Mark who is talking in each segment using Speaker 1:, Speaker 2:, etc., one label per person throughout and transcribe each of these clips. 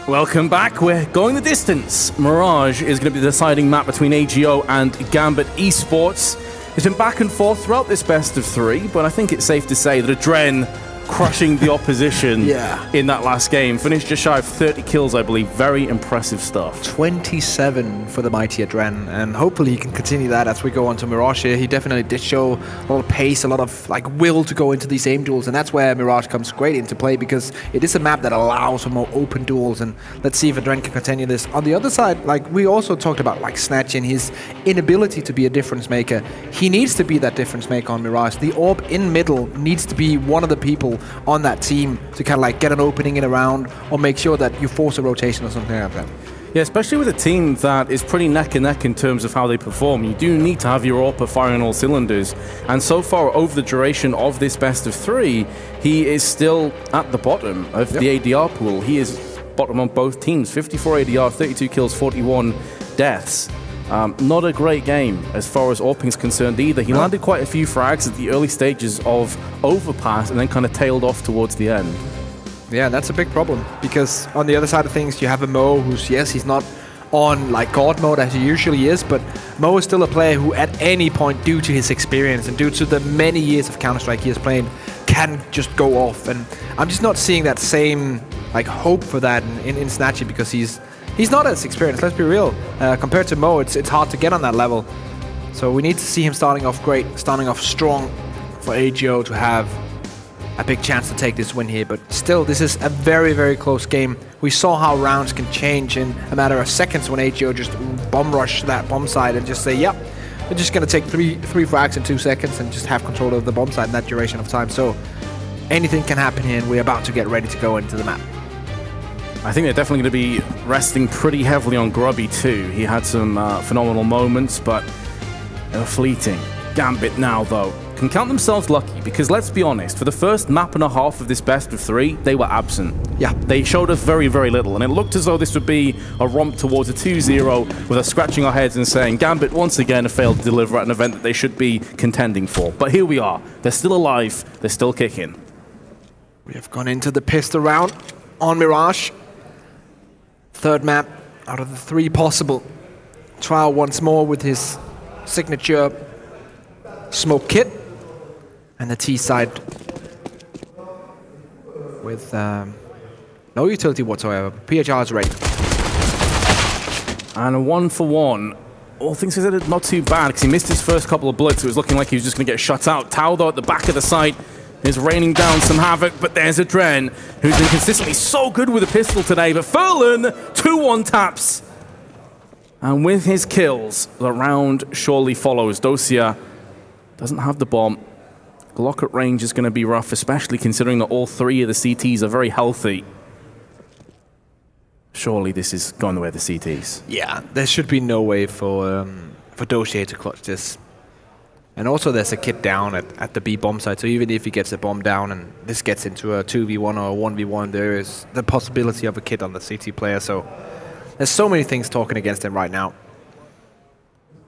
Speaker 1: Welcome back. We're going the distance. Mirage is going to be the deciding map between AGO and Gambit Esports. It's been back and forth throughout this best of three, but I think it's safe to say that Adren crushing the opposition in that last game. Finished just shy of 30 kills, I believe. Very impressive stuff.
Speaker 2: 27 for the mighty Adren, and hopefully he can continue that as we go on to Mirage here. He definitely did show a lot of pace, a lot of will to go into these aim duels, and that's where Mirage comes great into play, because it is a map that allows for more open duels, and let's see if Adren can continue this. On the other side, we also talked about Snatch and his inability to be a difference maker. He needs to be that difference maker on Mirage. The AWP in middle needs to be one of the people on that team to kind of get an opening in a round, or make sure that you force a rotation or something like that.
Speaker 1: Yeah, especially with a team that is pretty neck and neck in terms of how they perform. You do need to have your AWP firing all cylinders, and so far over the duration of this best of three, he is still at the bottom of the ADR pool. He is bottom on both teams. 54 ADR, 32 kills, 41 deaths. Not a great game as far as AWPing is concerned either. He landed quite a few frags at the early stages of Overpass and then kind of tailed off towards the end.
Speaker 2: Yeah, that's a big problem, because on the other side of things, you have a Mo who's, yes, he's not on God mode as he usually is, but Mo is still a player who at any point, due to his experience and due to the many years of Counter-Strike he has played, can just go off. And I'm just not seeing that same hope for that in Snatchy, because he's not as experienced, let's be real. Compared to Mo, it's hard to get on that level. So we need to see him starting off great, starting off strong for AGO to have a big chance to take this win here. But still, this is a very, very close game. We saw how rounds can change in a matter of seconds when AGO just bomb rush that bomb side and just say, yep, we're just going to take three frags in 2 seconds and just have control of the bomb side in that duration of time. So anything can happen here, and we're about to get ready to go into the map.
Speaker 1: I think they're definitely going to be resting pretty heavily on Grubby too. He had some phenomenal moments, but they were fleeting. Gambit now, though, can count themselves lucky, because let's be honest, for the first map and a half of this best of three, they were absent. Yeah. They showed us very, very little, and it looked as though this would be a romp towards a 2-0 with us scratching our heads and saying, Gambit once again have failed to deliver at an event that they should be contending for. But here we are. They're still alive. They're still kicking.
Speaker 2: We have gone into the pistol round on Mirage. Third map out of the 3 possible. Trial once more with his signature smoke kit. And the T side with no utility whatsoever. PHR is ready.
Speaker 1: And a 1-for-1. All things considered, not too bad, because he missed his first couple of bullets. It was looking like he was just going to get shut out. Tao, though, at the back of the site is raining down some havoc, but there's Adren, who's been consistently so good with a pistol today. But Furlan, 2-1 taps. And with his kills, the round surely follows. Dosia doesn't have the bomb. Glock at range is going to be rough, especially considering that all 3 of the CTs are very healthy. Surely this is going the way of the CTs.
Speaker 2: Yeah, there should be no way for Dosia to clutch this. And also there's a kit down at the B bomb site, so even if he gets a bomb down and this gets into a 2v1 or a 1v1, there is the possibility of a kit on the CT player, so there's so many things talking against him right now.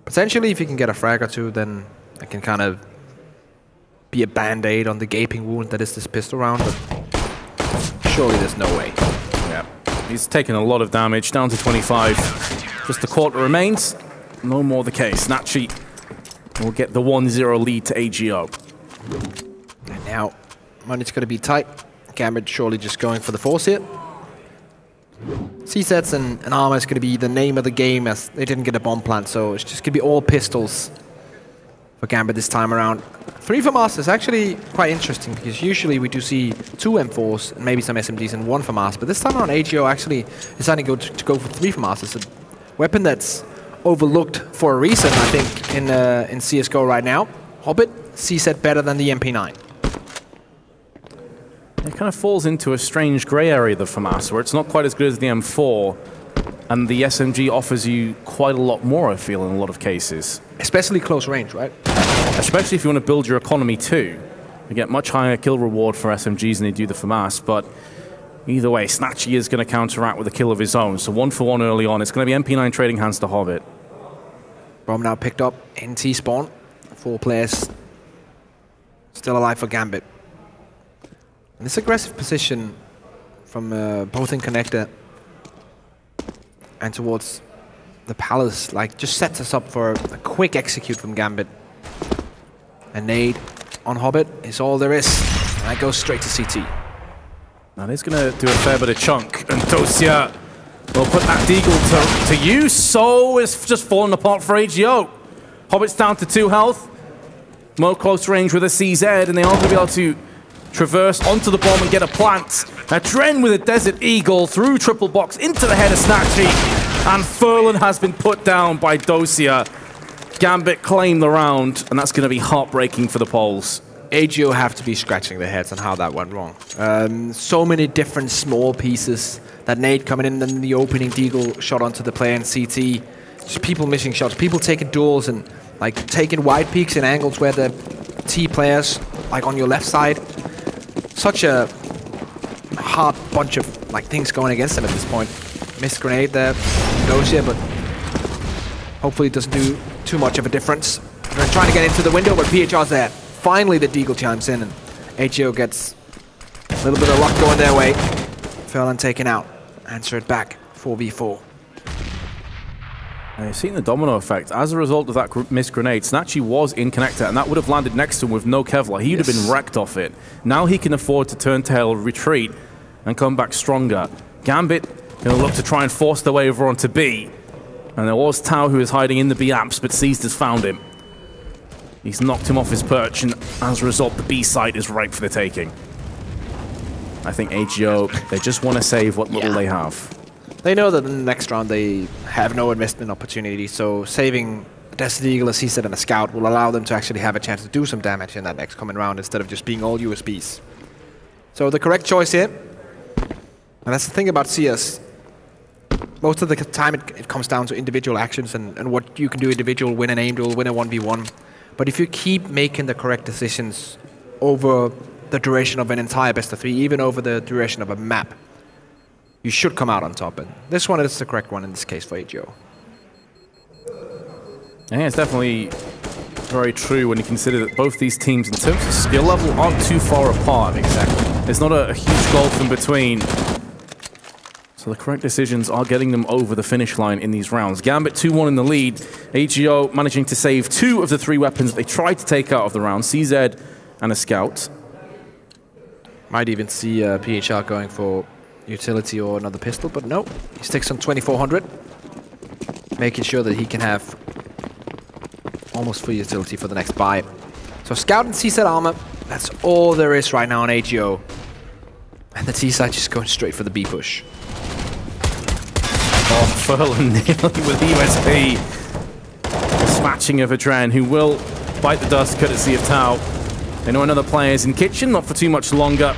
Speaker 2: Potentially, if he can get a frag or 2, then it can kind of be a band-aid on the gaping wound that is this pistol round, but surely there's no way.
Speaker 1: Yeah, he's taken a lot of damage, down to 25. Just a quarter remains. No more the case. Snatchy will get the 1-0 lead to AGO.
Speaker 2: And now, money's going to be tight. Gambit surely just going for the force here. C-sets and armor is going to be the name of the game, as they didn't get a bomb plant, so it's just going to be all pistols for Gambit this time around. 3 FAMAS is actually quite interesting, because usually we do see 2 M4s and maybe some SMGs and 1 FAMAS, but this time around AGO actually decided to go for 3 FAMAS. It's a weapon that's overlooked for a reason, I think, in CSGO right now. Hobbit, C-set better than the MP9.
Speaker 1: It kind of falls into a strange grey area, the FAMAS, where it's not quite as good as the M4, and the SMG offers you quite a lot more, I feel, in a lot of cases.
Speaker 2: Especially close range, right?
Speaker 1: Especially if you want to build your economy too. You get much higher kill reward for SMGs than you do the FAMAS, but either way, Snatchy is going to counteract with a kill of his own. So 1-for-1 early on. It's going to be MP9 trading hands to Hobbit.
Speaker 2: Bomb now picked up in T-spawn. 4 players still alive for Gambit. And this aggressive position from both in connector and towards the palace, like, just sets us up for a quick execute from Gambit. A nade on Hobbit is all there is. And that goes straight to CT.
Speaker 1: Now he's going to do a fair bit of chunk, and Dosia will put that Deagle to use. So it's just falling apart for AGO. Hobbit's down to 2 health. More close range with a CZ, and they are going to be able to traverse onto the bomb and get a plant. A Dren with a Desert Eagle through triple box into the head of Snatchy, and Furlan has been put down by Dosia. Gambit claim the round, and that's going to be heartbreaking for the Poles.
Speaker 2: AGO have to be scratching their heads on how that went wrong. So many different small pieces. That nade coming in, then the opening Deagle shot onto the player in CT. Just people missing shots, people taking duels and like taking wide peeks in angles where the T players, like on your left side. Such a hard bunch of like things going against them at this point. Missed grenade there, Dosia, but hopefully it doesn't do too much of a difference. They're trying to get into the window, but PHR's there. Finally the Deagle chimes in and AGO gets a little bit of luck going their way. Furlan taken out. Answer it back. 4v4.
Speaker 1: Now you've seen the domino effect. As a result of that missed grenade, Snatchy was in connector, and that would have landed next to him with no Kevlar. He would have been wrecked off it. Now he can afford to turn tail, retreat, and come back stronger. Gambit going to look to try and force their way over onto B. And there was Tau who was hiding in the B amps, but Seized has found him. He's knocked him off his perch, and as a result, the B site is ripe for the taking. I think AGO, they just want to save what little they have.
Speaker 2: They know that in the next round they have no investment opportunity, so saving Desert Eagle, a CZ, and a Scout will allow them to actually have a chance to do some damage in that next coming round instead of just being all USBs. So the correct choice here, and that's the thing about CS. Most of the time it comes down to individual actions and what you can do individual, win an aim duel, win a 1v1. But if you keep making the correct decisions over the duration of an entire best of 3, even over the duration of a map, you should come out on top. And this one is the correct one in this case for AGO.
Speaker 1: Yeah, it's definitely very true when you consider that both these teams, in terms of skill level, aren't too far apart.
Speaker 2: Exactly.
Speaker 1: There's not a huge gulf in between. So the correct decisions are getting them over the finish line in these rounds. Gambit 2-1 in the lead. AGO managing to save 2 of the 3 weapons they tried to take out of the round. CZ and a Scout.
Speaker 2: Might even see PHR going for utility or another pistol, but no. He sticks on 2400. Making sure that he can have almost full utility for the next buy. So Scout and C-set armor, that's all there is right now on AGO. And the T-side just going straight for the B push.
Speaker 1: Oh, Furlan nearly with USP. Dispatching of a Dren who will bite the dust courtesy of Tau. They know another player is in kitchen, not for too much longer.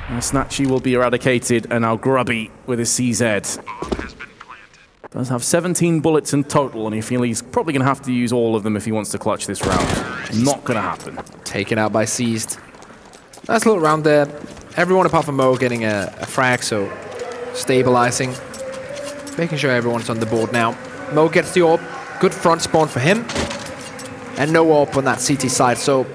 Speaker 1: And Snatchy will be eradicated, and now Grubby with his CZ. Does have 17 bullets in total, and you feel he's probably going to have to use all of them if he wants to clutch this round. Not going to happen.
Speaker 2: Taken out by Seized. Nice little round there. Everyone apart from Mo getting a frag, so stabilizing. Making sure everyone's on the board now. Mo gets the AWP. Good front spawn for him. And no AWP on that CT side, so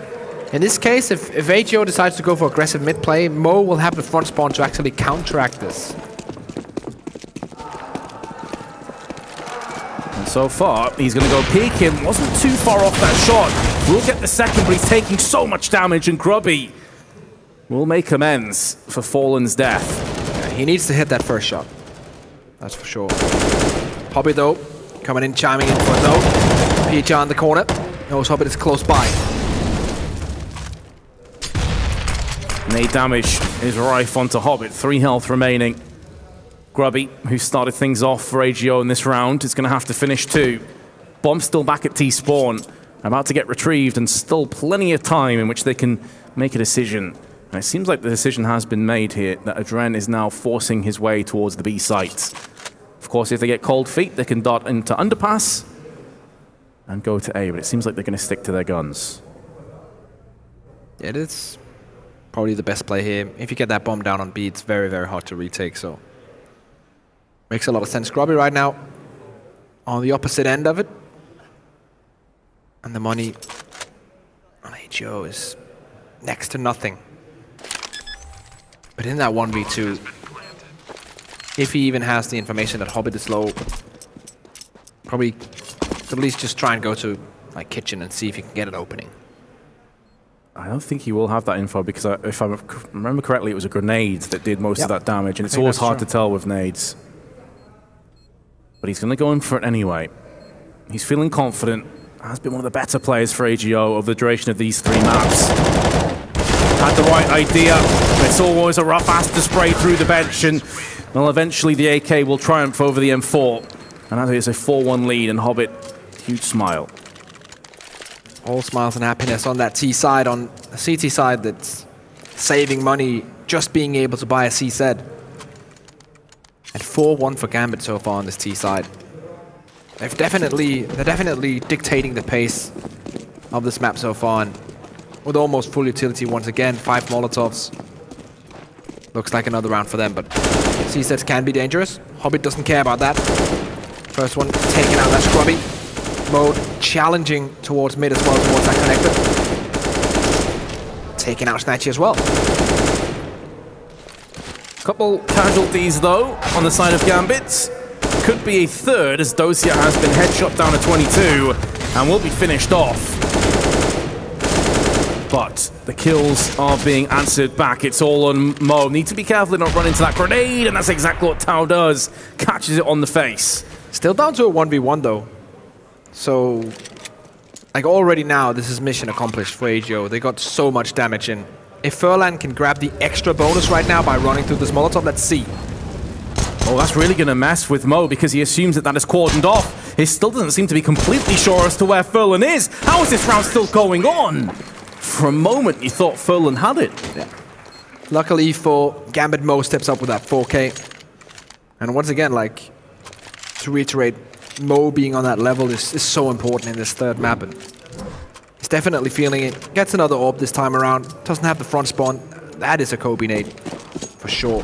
Speaker 2: in this case, if AGO decides to go for aggressive mid play, Mo will have the front spawn to actually counteract this.
Speaker 1: And so far, he's going to go peek him. Wasn't too far off that shot. Will get the second, but he's taking so much damage, and Grubby will make amends for Fallen's death.
Speaker 2: Yeah, he needs to hit that first shot. That's for sure. Hobbit, though, coming in, chiming in for no. PHR in the corner. Knows Hobbit is close by.
Speaker 1: Nade damage is rife onto Hobbit. 3 health remaining. Grubby, who started things off for AGO in this round, is going to have to finish too. Bomb still back at T-spawn. About to get retrieved, and still plenty of time in which they can make a decision. And it seems like the decision has been made here, that Adren is now forcing his way towards the B site. Of course, if they get cold feet, they can dart into underpass and go to A, but it seems like they're going to stick to their guns.
Speaker 2: It is probably the best play here. If you get that bomb down on B, it's very, very hard to retake, so makes a lot of sense. Grubby right now on the opposite end of it. And the money on AGO is next to nothing. But in that 1v2, if he even has the information that Hobbit is low, probably at least just try and go to like kitchen and see if he can get an opening.
Speaker 1: I don't think he will have that info because if I remember correctly, it was a grenade that did most of that damage, and it's always hard to tell with nades. But he's going to go in for it anyway. He's feeling confident. Has been one of the better players for AGO over the duration of these 3 maps. Had the right idea. It's always a rough ass to spray through the bench, and well, eventually the AK will triumph over the M4. And now there's a 4-1 lead, and Hobbit, huge smile.
Speaker 2: All smiles and happiness on that T side, on the CT side that's saving money, just being able to buy a CZ. And 4-1 for Gambit so far on this T side. They're definitely dictating the pace of this map so far, and with almost full utility once again, 5 Molotovs. Looks like another round for them, but CZs can be dangerous. Hobbit doesn't care about that. First one taking out that scrubby. Mode challenging towards mid as well, towards that connector. Taking out Snatchy as well.
Speaker 1: Couple casualties though on the side of Gambit. Could be a third as Dosia has been headshot down to 22 and will be finished off. But the kills are being answered back. It's all on Mo. Need to be careful to not run into that grenade, and that's exactly what Tao does. Catches it on the face.
Speaker 2: Still down to a 1v1 though. So, like already now, this is mission accomplished for AGO. They got so much damage in. If Furlan can grab the extra bonus right now by running through this Molotov, let's see.
Speaker 1: Oh, that's really going to mess with Mo because he assumes that is cordoned off. He still doesn't seem to be completely sure as to where Furlan is. How is this round still going on? For a moment, you thought Furlan had it.
Speaker 2: Yeah. Luckily for Gambit, Mo steps up with that 4K. And once again, like, to reiterate, Mo being on that level is so important in this third map, and he's definitely feeling it. Gets another orb this time around. Doesn't have the front spawn. That is a Kobe nade for sure.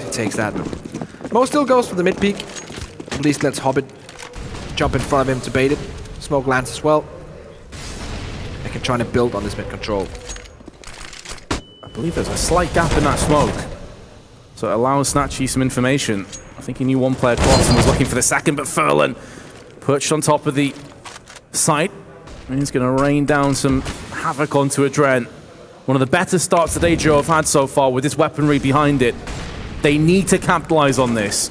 Speaker 2: He takes that. Mo still goes for the mid peak. At least lets Hobbit jump in front of him to bait it. Smoke lands as well. They can try to build on this mid control.
Speaker 1: I believe there's a slight gap in that smoke, so it allows Snatchy some information. I think he knew one player crossed and was looking for the second, but Furlan perched on top of the site. And he's going to rain down some havoc onto Adren. One of the better starts that AGO have had so far with this weaponry behind it. They need to capitalize on this.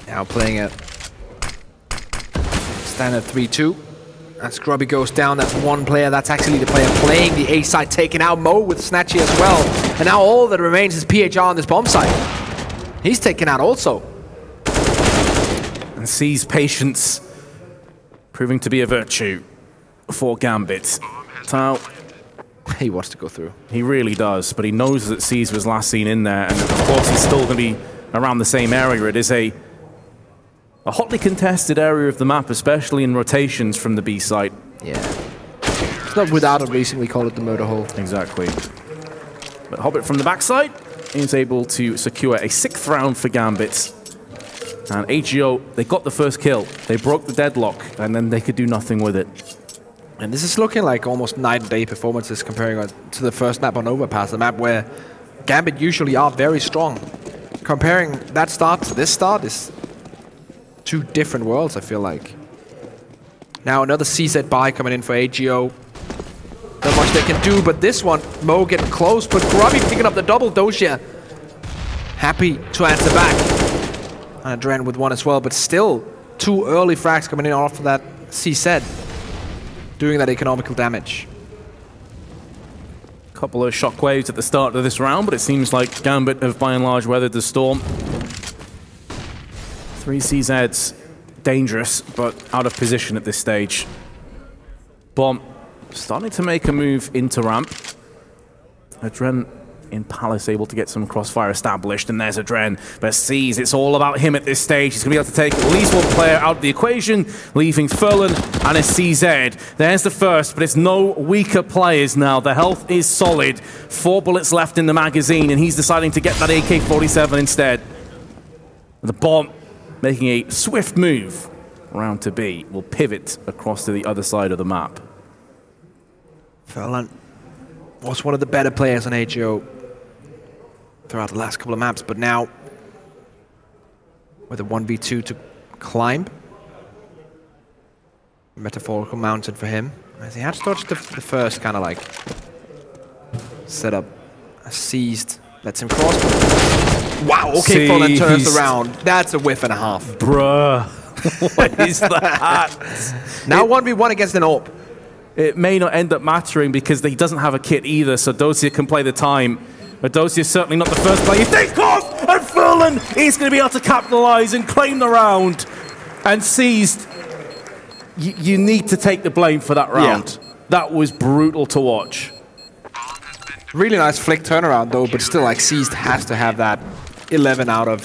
Speaker 2: Now playing a standard 3-2. As Grubby goes down, that's one player. That's actually the player playing the A side, taking out Mo with Snatchy as well. And now all that remains is PHR on this bomb site. He's taken out also.
Speaker 1: And sees patience proving to be a virtue for Gambit. Tao,
Speaker 2: he wants to go through.
Speaker 1: He really does, but he knows that Seas was last seen in there, and of course he's still going to be around the same area. It is a hotly contested area of the map, especially in rotations from the B site.
Speaker 2: Yeah. It's not without a reason we call it the motor hole.
Speaker 1: Exactly. But Hobbit from the backside is able to secure a 6th round for Gambit. And AGO, they got the first kill. They broke the deadlock, and then they could do nothing with it.
Speaker 2: And this is looking like almost night and day performances comparing to the first map on Overpass, the map where Gambit usually are very strong. Comparing that start to this start is two different worlds, I feel like. Now another CZ buy coming in for AGO. Not much they can do, but this one, Mo getting close, but Grubby picking up the double. Dosia happy to answer back. And Adren with one as well, but still 2 early frags coming in off of that CZ, doing that economical damage.
Speaker 1: Couple of shockwaves at the start of this round, but it seems like Gambit have by and large weathered the storm. 3 CZs, dangerous, but out of position at this stage. Bomb starting to make a move into ramp. Adren in Palace able to get some crossfire established, and there's Adren. But Seas, it's all about him at this stage. He's going to be able to take at least one player out of the equation, leaving Furlan and a CZ. There's the first, but it's no weaker players now. The health is solid. 4 bullets left in the magazine, and he's deciding to get that AK-47 instead. The bomb making a swift move around to B, will pivot across to the other side of the map.
Speaker 2: Furlan was one of the better players on AGO. throughout the last couple of maps, but now with a 1v2 to climb. Metaphorical mountain for him. As he had to dodge the first kind of like setup. Seized, lets him cross. Wow, okay, full and turns around. That's a whiff and a half.
Speaker 1: Bruh. What is that?
Speaker 2: Now 1v1 against an AWP.
Speaker 1: It may not end up mattering because he doesn't have a kit either, so Dosia can play the time. But Dosia's certainly not the first player. He takes off, and Furlan is going to be able to capitalize and claim the round. And Seized, you need to take the blame for that round. Yeah. That was brutal to watch.
Speaker 2: Really nice flick turnaround though, but still like Seized has to have that 11 out of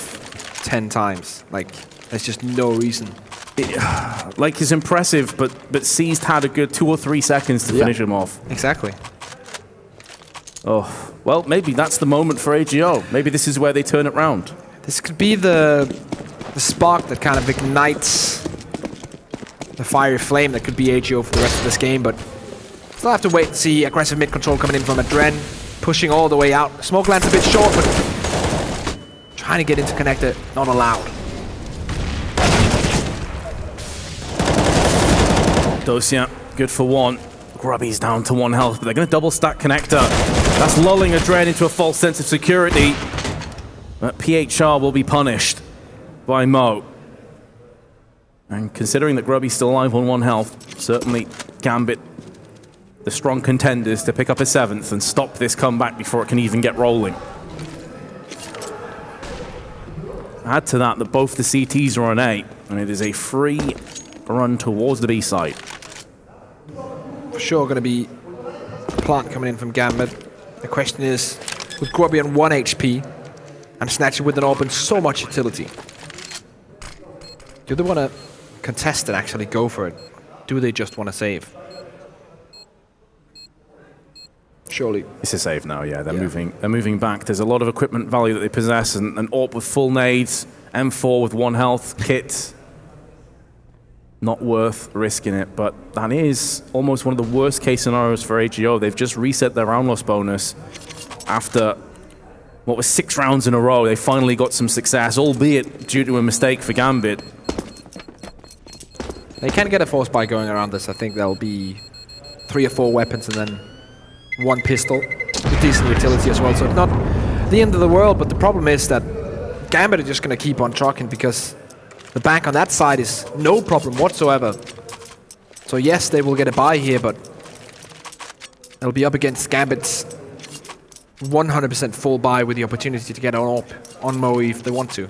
Speaker 2: 10 times. Like, there's just no reason.
Speaker 1: Like, it's impressive, but Seized had a good 2 or 3 seconds to finish him off.
Speaker 2: Exactly.
Speaker 1: Oh, well, maybe that's the moment for AGO. Maybe this is where they turn it round.
Speaker 2: This could be the spark that kind of ignites the fiery flame that could be AGO for the rest of this game, but still have to wait and see. Aggressive mid control coming in from Adren, pushing all the way out. Smoke lands a bit short, but trying to get into connector, not allowed.
Speaker 1: Dosia, good for 1. Grubby's down to 1 health, but they're going to double stack connector. That's lulling Adren into a false sense of security. But PHR will be punished by Mo. And considering that Grubby's still alive on 1 health, certainly Gambit, the strong contenders to pick up a 7th and stop this comeback before it can even get rolling. Add to that both the CTs are on A, and it is a free run towards the B side.
Speaker 2: For sure going to be a plant coming in from Gambit. The question is, with Grubby on 1 HP and Snatcher with an open, so much utility. Do they want to contest it, actually go for it? Do they just want to save? Surely.
Speaker 1: It's a save now, yeah. They're moving back. There's a lot of equipment value that they possess, and AWP with full nades, M4 with 1 health, kit. Not worth risking it, but that is almost one of the worst case scenarios for AGO. They've just reset their round loss bonus after what was 6 rounds in a row. They finally got some success, albeit due to a mistake for Gambit.
Speaker 2: They can get a force by going around this. I think there'll be 3 or 4 weapons and then 1 pistol with decent utility as well. So it's not the end of the world, but the problem is that Gambit are just going to keep on trucking because the bank on that side is no problem whatsoever. So yes, they will get a buy here, but they'll be up against Gambit's 100% full buy with the opportunity to get an AWP on Mo if they want to.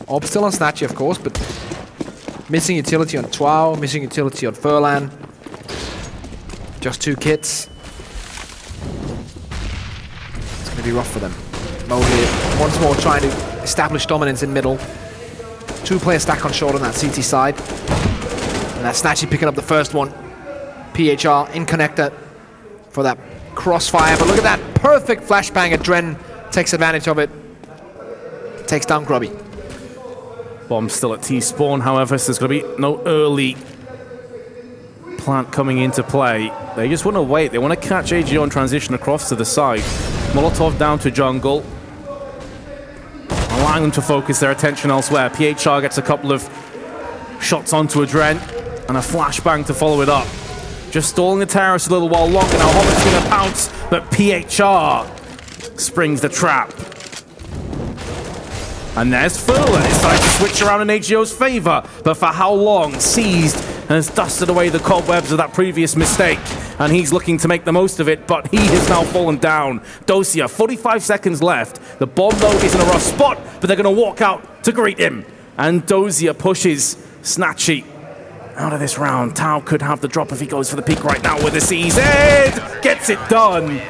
Speaker 2: AWP still on Snatchy, of course, but missing utility on Twao, missing utility on Furlan. Just 2 kits. It's going to be rough for them. Mo here, once more trying to establish dominance in middle. 2-player stack on short on that CT side. And that's Snatchy picking up the first one. PHR in connector for that crossfire. But look at that perfect flashbang. Adren takes advantage of it. Takes down Grubby.
Speaker 1: Bomb still at T-spawn, however, so there's going to be no early plant coming into play. They just want to wait. They want to catch AGO and transition across to the side. Molotov down to jungle, allowing them to focus their attention elsewhere. PHR gets a couple of shots onto Adren and a flashbang to follow it up. Just stalling the terrace a little while longer now. Hobbit's going to pounce, but PHR springs the trap. And there's Furlan. It's starting to switch around in AGO's favor, but for how long? Seized and has dusted away the cobwebs of that previous mistake, and he's looking to make the most of it, but he has now fallen down. Dosia, 45 seconds left. The bomb, though, is in a rough spot, but they're going to walk out to greet him. And Dosia pushes Snatchy out of this round. Tao could have the drop if he goes for the peak right now with the CZ. Gets it done.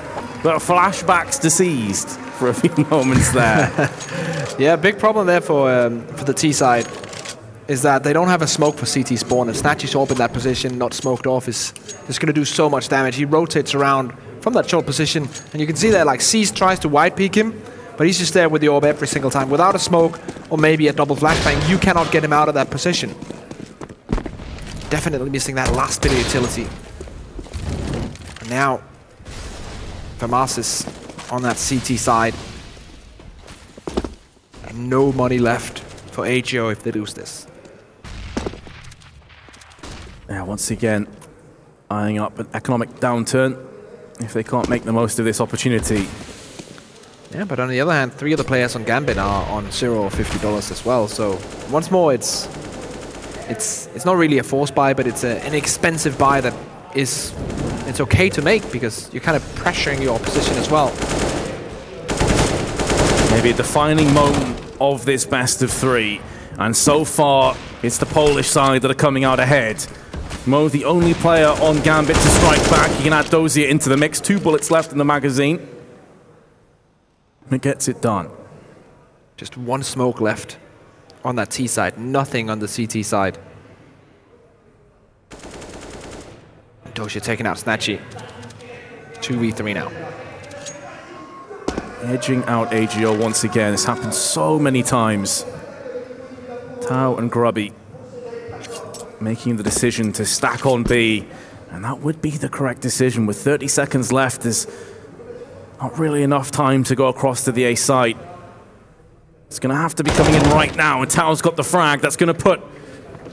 Speaker 1: But flashbacks to Seized for a few moments there.
Speaker 2: Yeah, big problem there for the T side is that they don't have a smoke for CT spawn, and Snatchy's up in that position, not smoked off, is going to do so much damage. He rotates around from that short position, and you can see that like Seized tries to wide peek him, but he's just there with the orb every single time. Without a smoke or maybe a double flashbang, you cannot get him out of that position. Definitely missing that last bit of utility. And now Famas is on that CT side. no money left for AGO if they lose this.
Speaker 1: Yeah, once again, eyeing up an economic downturn if they can't make the most of this opportunity.
Speaker 2: Yeah, but on the other hand, 3 of the players on Gambit are on $0 or $50 as well. So once more, it's not really a forced buy, but it's an expensive buy that it's okay to make because you're kind of pressuring your opposition as well.
Speaker 1: Maybe a defining moment of this best of 3, and so far it's the Polish side that are coming out ahead. Mo, the only player on Gambit to strike back. You can add Dozier into the mix. 2 bullets left in the magazine. And it gets it done.
Speaker 2: Just 1 smoke left on that T side. Nothing on the CT side. Dozier taking out Snatchy. 2v3 now.
Speaker 1: Edging out AGO once again. This happened so many times. Tao and Grubby making the decision to stack on B, and that would be the correct decision. With 30 seconds left, there's not really enough time to go across to the A site. It's going to have to be coming in right now, and Tao's got the frag. That's going to put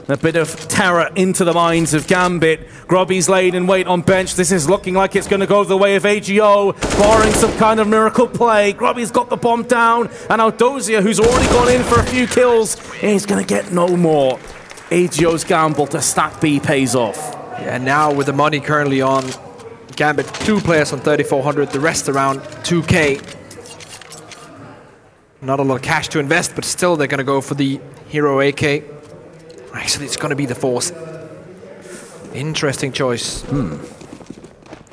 Speaker 1: a bit of terror into the minds of Gambit. Grubby's laid in wait on bench. This is looking like it's going to go the way of AGO, barring some kind of miracle play. Grubby's got the bomb down, and now Dozier, who's already gone in for a few kills, he's going to get no more. AGO's gamble to stack B pays off.
Speaker 2: Yeah, now with the money currently on Gambit, 2 players on 3,400, the rest around 2K. Not a lot of cash to invest, but still they're going to go for the Hero AK. Actually, it's going to be the Force. Interesting choice.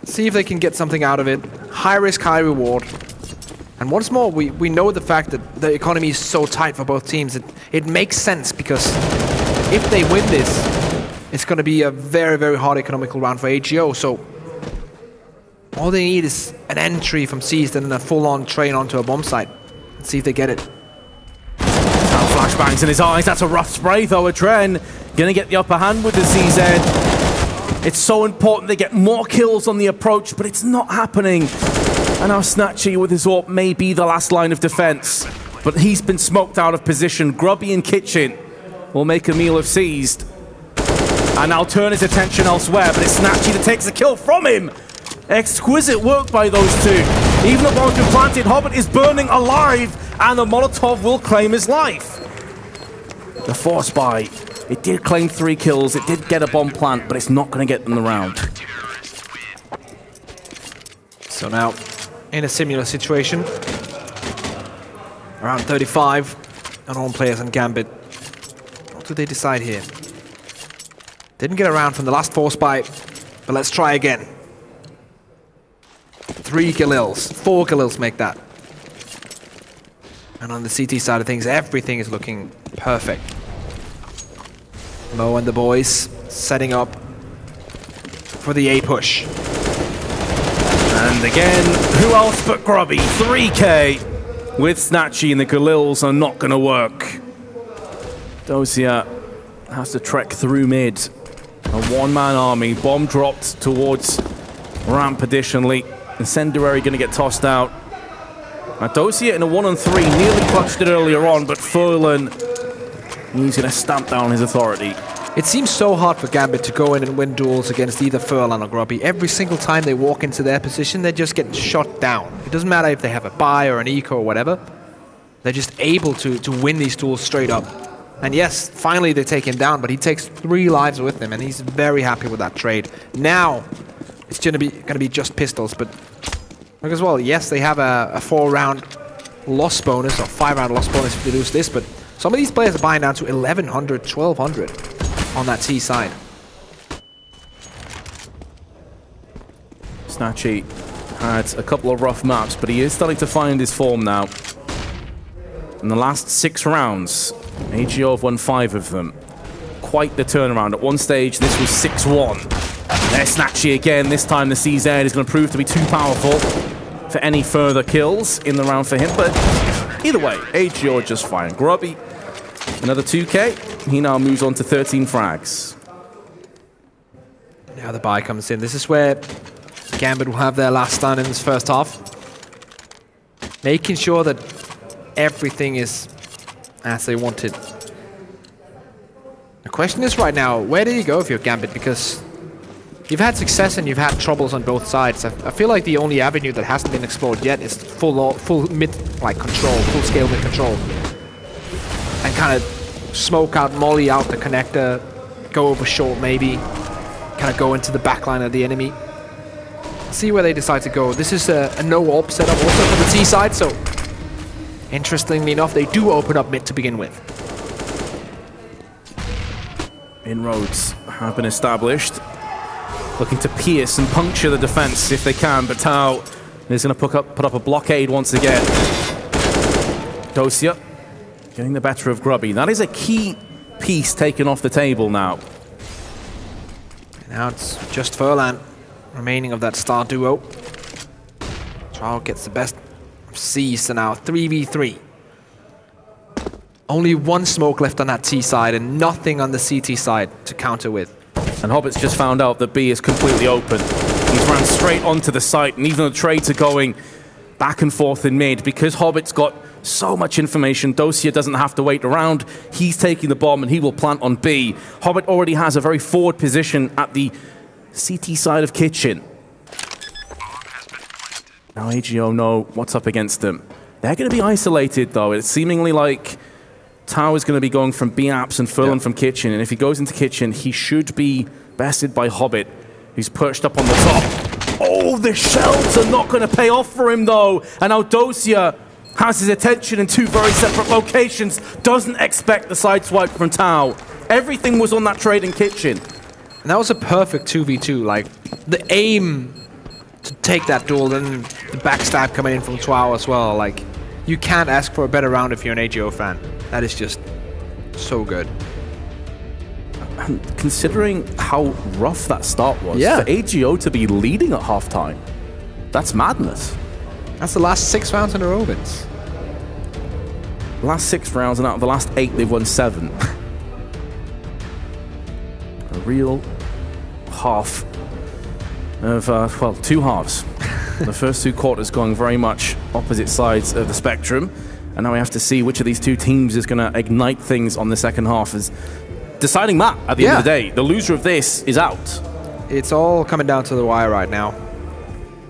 Speaker 2: See if they can get something out of it. High risk, high reward. And once more, we know the fact that the economy is so tight for both teams. It makes sense because if they win this, it's going to be a very, very hard economical round for AGO. So all they need is an entry from Seized and a full-on train onto a bomb site. Let's see if they get it.
Speaker 1: Flashbangs in his eyes. That's a rough spray, though. Adren gonna get the upper hand with the CZ. It's so important they get more kills on the approach, but it's not happening. And now Snatchy with his AWP may be the last line of defense, but he's been smoked out of position. Grubby and Kitchen will make a meal of Seized, and now turn his attention elsewhere, but it's Snatchy that takes the kill from him. Exquisite work by those 2. Even the bomb's been planted, Hobbit is burning alive, and the Molotov will claim his life. The Force buy, it did claim 3 kills, it did get a bomb plant, but it's not going to get them the round.
Speaker 2: So now, in a similar situation, around 35, and all players on Gambit. What do they decide here? Didn't get around from the last Force buy, but let's try again. 3 Galils, 4 Galils make that. And on the CT side of things, everything is looking perfect. Mo and the boys setting up for the A push.
Speaker 1: And again, who else but Grubby? 3K with Snatchy, and the Galils are not going to work. Dozier has to trek through mid. A 1-man army. Bomb dropped towards ramp additionally. Incendiary going to get tossed out. Now Dozier in a 1-on-3 nearly clutched it earlier on, but Furlan, he's going to stamp down his authority.
Speaker 2: It seems so hard for Gambit to go in and win duels against either Furlan or Grubby. Every single time they walk into their position, they're just getting shot down. It doesn't matter if they have a buy or an eco or whatever. They're just able to win these duels straight up. And yes, finally they take him down, but he takes 3 lives with him, and he's very happy with that trade. Now, it's going to be just pistols, but look as well, yes, they have a 4-round loss bonus, or 5-round loss bonus if they lose this, but some of these players are buying down to 1,100, 1,200 on that T side.
Speaker 1: Snatchy had a couple of rough maps, but he is starting to find his form now. In the last 6 rounds, AGO have won 5 of them. Quite the turnaround. At one stage, this was 6-1. There's Snatchy again. This time the CZ is going to prove to be too powerful for any further kills in the round for him. But either way, AGO just fine. Grubby, another 2K. He now moves on to 13 frags.
Speaker 2: Now the buy comes in. This is where Gambit will have their last stand in this first half. Making sure that everything is as they wanted. The question is right now, where do you go if you're Gambit? Because you've had success and you've had troubles on both sides. I feel like the only avenue that hasn't been explored yet is full mid control, full scale mid control. And kind of smoke out, molly out the connector, go over short maybe, kind of go into the backline of the enemy. See where they decide to go. This is a no-AWP setup also for the T side, so interestingly enough, they do open up mid to begin with.
Speaker 1: Inroads have been established. Looking to pierce and puncture the defense if they can, but Tau is going to put up a blockade once again. Dosia getting the better of Grubby. That is a key piece taken off the table now.
Speaker 2: Now it's just Furlan remaining of that star duo. Trial gets the best of C, so now 3v3. Only one smoke left on that T side and nothing on the CT side to counter with.
Speaker 1: And Hobbit's just found out that B is completely open. He's ran straight onto the site, and even the trades are going back and forth in mid. Because Hobbit's got so much information, Dosia doesn't have to wait around. He's taking the bomb, and he will plant on B. Hobbit already has a very forward position at the CT side of Kitchen. Now AGO know what's up against them. They're going to be isolated, though. It's seemingly like Tau is going to be going from B-Apps and Furlan from Kitchen, and if he goes into Kitchen, he should be bested by Hobbit, who's perched up on the top. Oh, the shells are not going to pay off for him, though. And now Dosia has his attention in two very separate locations, doesn't expect the sideswipe from Tau. Everything was on that trade in Kitchen.
Speaker 2: And that was a perfect 2v2, like, the aim to take that duel, and the backstab coming in from Tau as well, like, you can't ask for a better round if you're an AGO fan. That is just so good.
Speaker 1: And considering how rough that start was,
Speaker 2: yeah,
Speaker 1: for AGO to be leading at halftime, that's madness.
Speaker 2: That's the last 6 rounds in a row, Vince.
Speaker 1: Last 6 rounds, and out of the last 8, they've won 7. A real half of, well, 2 halves. The first 2 quarters going very much opposite sides of the spectrum. And now we have to see which of these 2 teams is going to ignite things on the second half as deciding map at the end of the day. The loser of this is out.
Speaker 2: It's all coming down to the wire right now.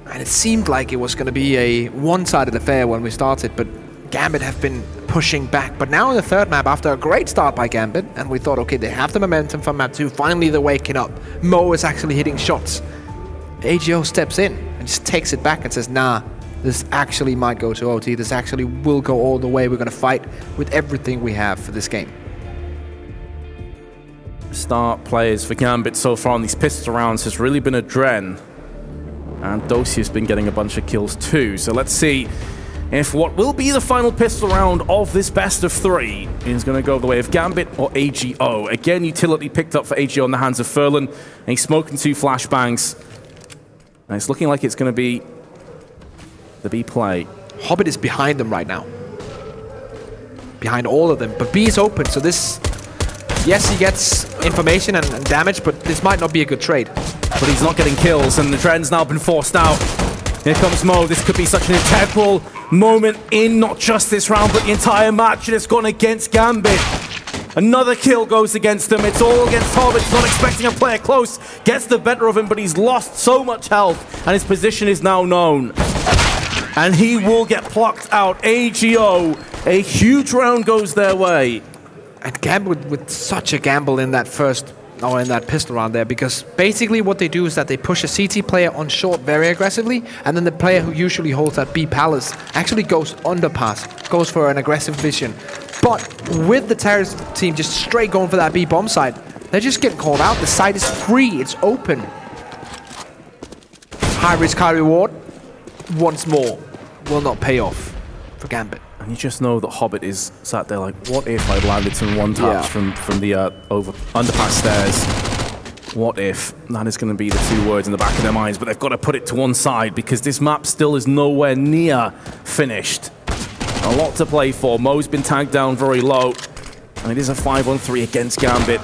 Speaker 2: And it seemed like it was going to be a one-sided affair when we started, but Gambit have been pushing back. But now in the third map, after a great start by Gambit, and we thought, okay, they have the momentum from map 2, finally they're waking up. Mo is actually hitting shots. AGO steps in and just takes it back and says, nah, this actually might go to OT. This actually will go all the way. We're going to fight with everything we have for this game.
Speaker 1: Star players for Gambit so far on these pistol rounds has really been a Dren. And Dosia's been getting a bunch of kills too. So let's see if what will be the final pistol round of this best of 3 is going to go the way of Gambit or AGO. Again, utility picked up for AGO in the hands of Furlan. And he's smoking 2 flashbangs. And it's looking like it's going to be the B play.
Speaker 2: Hobbit is behind them right now. Behind all of them. But B is open, so this... Yes, he gets information and damage, but this might not be a good trade.
Speaker 1: But he's not getting kills, and the Dren's now been forced out. Here comes Mo. This could be such an integral moment in not just this round, but the entire match, and it's gone against Gambit. Another kill goes against him. It's all against Hobbit. He's not expecting a player close. Gets the better of him, but he's lost so much health, and his position is now known. And he will get plucked out. AGO, a huge round goes their way.
Speaker 2: And Gambit with such a gamble in that first, or in that pistol round there, because basically what they do is that they push a CT player on short very aggressively, and then the player who usually holds that B palace actually goes underpass, goes for an aggressive vision. But with the terrorist team just straight going for that B bomb site, they're just getting called out. The site is free, it's open. High risk, high reward. Once more, will not pay off for Gambit.
Speaker 1: And you just know that Hobbit is sat there like, what if I landed some one-taps from the underpass stairs? What if? That is going to be the 2 words in the back of their minds, but they've got to put it to one side because this map still is nowhere near finished. A lot to play for. Mo's been tagged down very low, and it is a 5-on-3 against Gambit.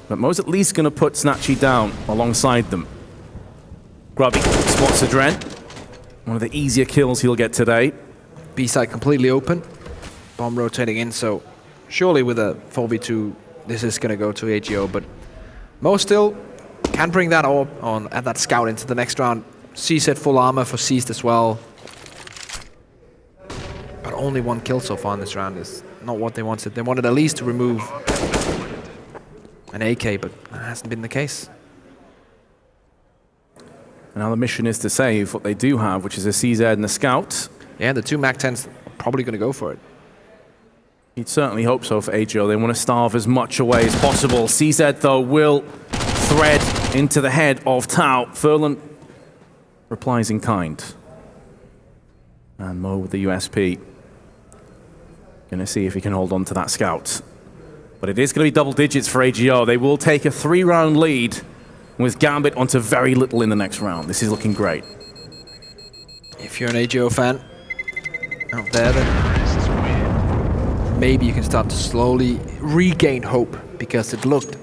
Speaker 1: But Mo's at least going to put Snatchy down alongside them. Grubby spots a Dren. One of the easier kills he'll get today.
Speaker 2: B side completely open. Bomb rotating in, so surely with a 4v2, this is going to go to AGO, but Mo still can bring that orb on at that scout into the next round. CZ full armor for Seized as well. But only 1 kill so far in this round is not what they wanted. They wanted at least to remove an AK, but that hasn't been the case.
Speaker 1: Now the mission is to save what they do have, which is a CZ and a Scout.
Speaker 2: Yeah, the 2 MAC-10s are probably going to go for it.
Speaker 1: You'd certainly hope so for AGO. They want to starve as much away as possible. CZ, though, will thread into the head of Tau. Furlan replies in kind. And Mo with the USP. Gonna see if he can hold on to that Scout. But it is going to be double digits for AGO. They will take a 3-round lead with Gambit onto very little in the next round. This is looking great.
Speaker 2: If you're an AGO fan out there, then maybe you can start to slowly regain hope, because it looked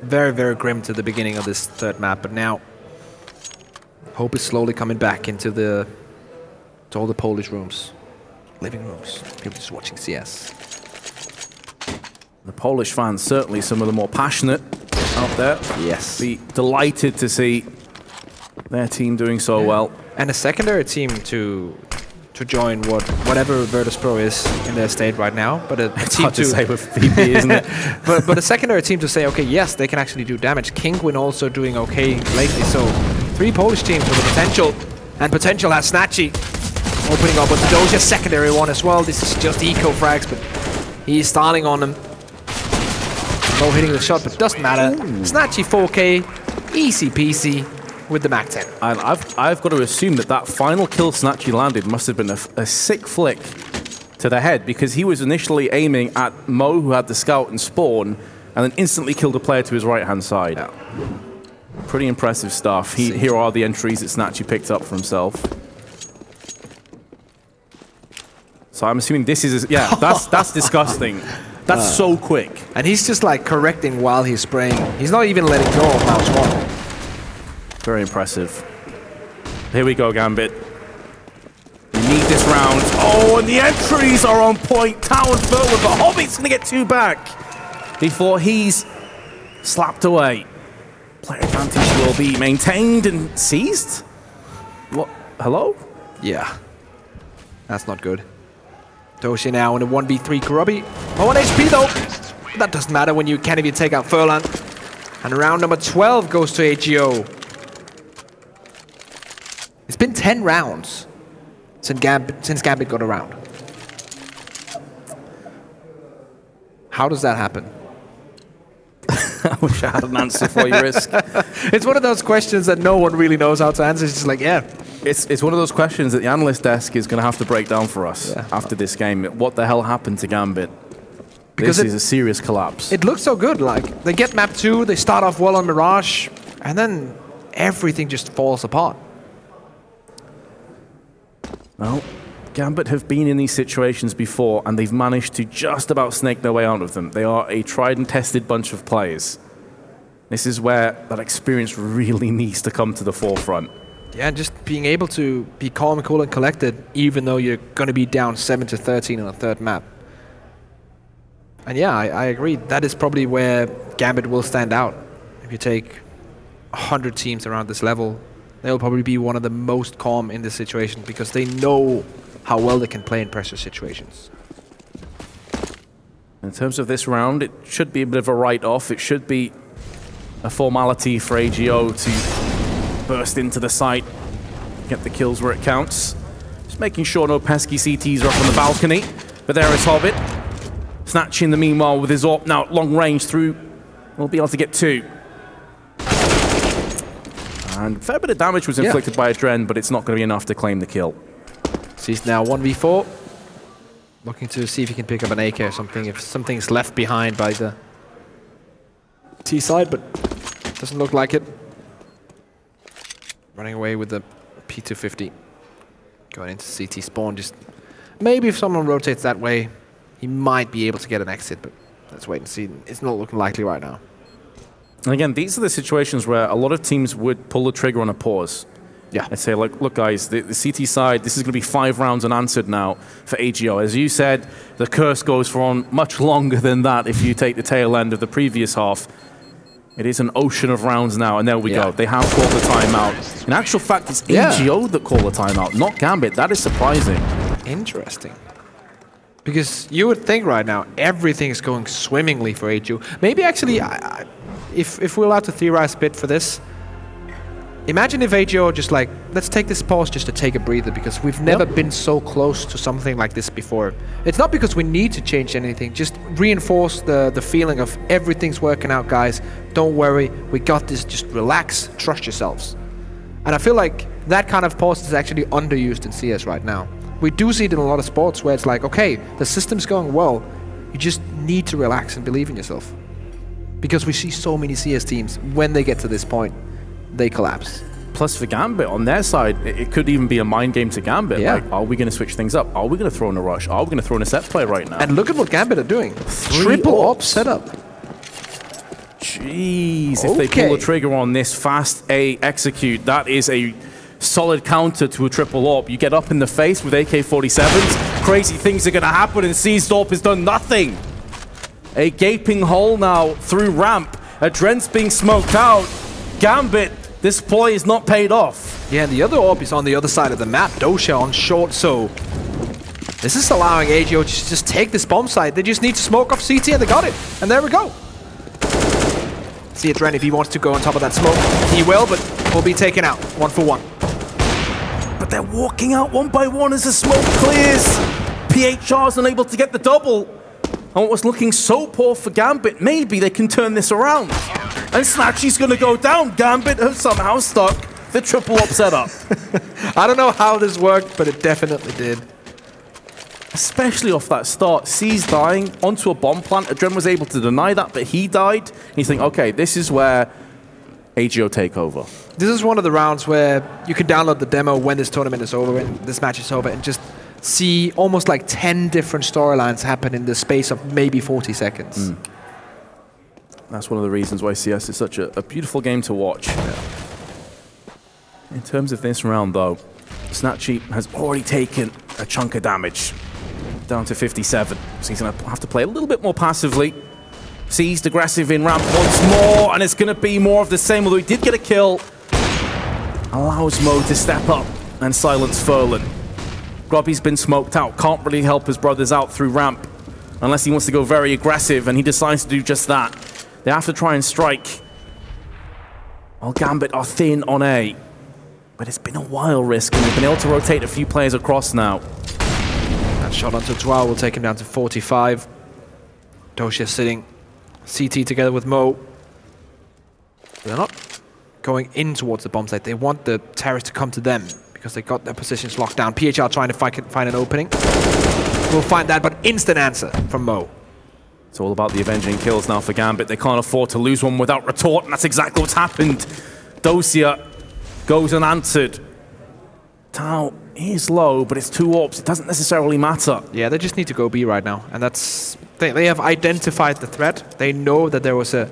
Speaker 2: very, very grim to the beginning of this 3rd map, but now hope is slowly coming back into all the Polish rooms, living rooms, people just watching CS.
Speaker 1: The Polish fans, certainly some of the more passionate out there.
Speaker 2: Yes.
Speaker 1: Be delighted to see their team doing so well.
Speaker 2: And a secondary team to join whatever Virtus Pro is in their state right now. But
Speaker 1: It's hard to say with VP, isn't it?
Speaker 2: but a secondary team to say, okay, yes, they can actually do damage. Kingwin also doing okay lately. So 3 Polish teams with the potential. And potential has Snatchy opening up, but Doja's secondary one as well. This is just eco frags, but he's starting on them. No hitting the shot, but doesn't matter. Snatchy 4K, easy peasy with the MAC-10.
Speaker 1: And I've got to assume that final kill Snatchy landed must have been a sick flick to the head, because he was initially aiming at Mo, who had the Scout and Spawn, and then instantly killed a player to his right-hand side. Yeah. Pretty impressive stuff. Here are the entries that Snatchy picked up for himself. So I'm assuming this is... Yeah, that's disgusting. That's so quick.
Speaker 2: And he's just like correcting while he's spraying. He's not even letting go of mouse 1.
Speaker 1: Very impressive. Here we go, Gambit. We need this round. Oh, and the entries are on point. Tau and Furlan, but Hobbit's going to get 2 back before he's slapped away. Player advantage will be maintained and seized. What? Hello?
Speaker 2: Yeah. That's not good. Doshi now in a 1v3 Kurobi. 1 HP though. That doesn't matter when you can't even take out Furlan. And round number 12 goes to AGO. It's been 10 rounds since Gambit got around. How does that happen?
Speaker 1: I wish I had an answer for you, Risk.
Speaker 2: It's one of those questions that no one really knows how to answer. It's just like, yeah.
Speaker 1: It's one of those questions that the analyst desk is going to have to break down for us after this game. What the hell happened to Gambit? Because this is a serious collapse.
Speaker 2: It looks so good. Like, they get map 2, they start off well on Mirage, and then everything just falls apart.
Speaker 1: Well, Gambit have been in these situations before, and they've managed to just about snake their way out of them. They are a tried and tested bunch of players. This is where that experience really needs to come to the forefront.
Speaker 2: Yeah, just being able to be calm, cool, and collected, even though you're going to be down 7-13 on a 3rd map. And yeah, I agree. That is probably where Gambit will stand out. If you take 100 teams around this level, they'll probably be one of the most calm in this situation, because they know how well they can play in pressure situations.
Speaker 1: In terms of this round, it should be a bit of a write-off. It should be a formality for AGO to burst into the site, get the kills where it counts. Just making sure no pesky CTs are up on the balcony. But there is Hobbit. Snatching the meanwhile with his AWP now long range through. We'll be able to get 2. And a fair bit of damage was inflicted by Adren, but it's not going to be enough to claim the kill.
Speaker 2: He's now 1v4. Looking to see if he can pick up an AK or something, if something's left behind by the T side, but doesn't look like it. Running away with the P250. Going into CT spawn. Just maybe if someone rotates that way, he might be able to get an exit, but let's wait and see. It's not looking likely right now.
Speaker 1: And again, these are the situations where a lot of teams would pull the trigger on a pause.
Speaker 2: Yeah.
Speaker 1: And say, like, look, guys, the CT side, this is going to be 5 rounds unanswered now for AGO. As you said, the curse goes for on much longer than that if you take the tail end of the previous half. It is an ocean of rounds now, and there we go. They have called the timeout. In actual fact, it's AGO that called the timeout, not Gambit. That is surprising.
Speaker 2: Interesting. Because you would think right now everything is going swimmingly for AGO. Maybe actually, if we're allowed to theorize a bit for this, imagine if AGO just like, let's take this pause just to take a breather, because we've never been so close to something like this before. It's not because we need to change anything, just reinforce the feeling of everything's working out, guys. Don't worry, we got this, just relax, trust yourselves. And I feel like that kind of pause is actually underused in CS right now. We do see it in a lot of sports where it's like, okay, the system's going well, you just need to relax and believe in yourself. Because we see so many CS teams, when they get to this point, they collapse.
Speaker 1: Plus for Gambit, on their side, it could even be a mind game to Gambit.
Speaker 2: Yeah.
Speaker 1: Like, are we going to switch things up? Are we going to throw in a rush? Are we going to throw in a set play right now?
Speaker 2: And look at what Gambit are doing. Triple op setup.
Speaker 1: Jeez, if they pull the trigger on this fast A execute, that is a solid counter to a triple AWP. You get up in the face with AK-47s, crazy things are going to happen, and Seized AWP has done nothing. A gaping hole now through ramp. Adren's being smoked out. Gambit, this ploy is not paid off.
Speaker 2: Yeah, and the other AWP is on the other side of the map. Dosha on short, so this is allowing AGO to just take this bomb site. They just need to smoke off CT, and they got it. And there we go. See Adren, if he wants to go on top of that smoke, he will, but will be taken out 1 for 1.
Speaker 1: But they're walking out one by one as the smoke clears. PHR's unable to get the double. And what's looking so poor for Gambit, maybe they can turn this around. And Snatchy's going to go down. Gambit have somehow stuck the triple up setup.
Speaker 2: I don't know how this worked, but it definitely did.
Speaker 1: Especially off that start. C's dying onto a bomb plant. Adren was able to deny that, but he died. And you think, okay, this is where AGO take over.
Speaker 2: This is one of the rounds where you can download the demo when this tournament is over, when this match is over, and just see almost like 10 different storylines happen in the space of maybe 40 seconds.
Speaker 1: That's one of the reasons why CS is such a beautiful game to watch. In terms of this round, though, Snatchy has already taken a chunk of damage, down to 57. So he's going to have to play a little bit more passively. Seized aggressive in ramp once more, and it's going to be more of the same, although he did get a kill. Allows Mo to step up and silence Furlan. Grubby's been smoked out, can't really help his brothers out through ramp, unless he wants to go very aggressive, and he decides to do just that. They have to try and strike. While Gambit are thin on A. But it's been a while, Risk, and they've been able to rotate a few players across now.
Speaker 2: That shot onto 12 will take him down to 45. Dosha sitting CT together with Mo. They're not going in towards the bomb site. They want the terrorists to come to them because they got their positions locked down. PHR trying to find an opening. We'll find that, but instant answer from Mo.
Speaker 1: It's all about the avenging kills now for Gambit. They can't afford to lose one without retort, and that's exactly what's happened. Dosia goes unanswered. Tau is low, but it's 2 AWPs. It doesn't necessarily matter.
Speaker 2: Yeah, they just need to go B right now. And that's... They have identified the threat. They know that there was a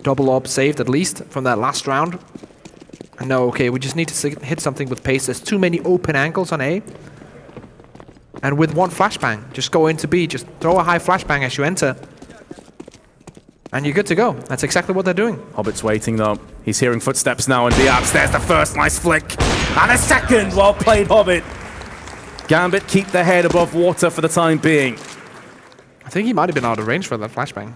Speaker 2: double AWP saved, at least, from that last round. And no, okay, we just need to hit something with pace. There's too many open angles on A. And with one flashbang, just go into B. Just throw a high flashbang as you enter. And you're good to go. That's exactly what they're doing.
Speaker 1: Hobbit's waiting, though. He's hearing footsteps now in B apps. There's the first nice flick. And a second. Well played, Hobbit. Gambit keep their head above water for the time being.
Speaker 2: I think he might have been out of range for that flashbang.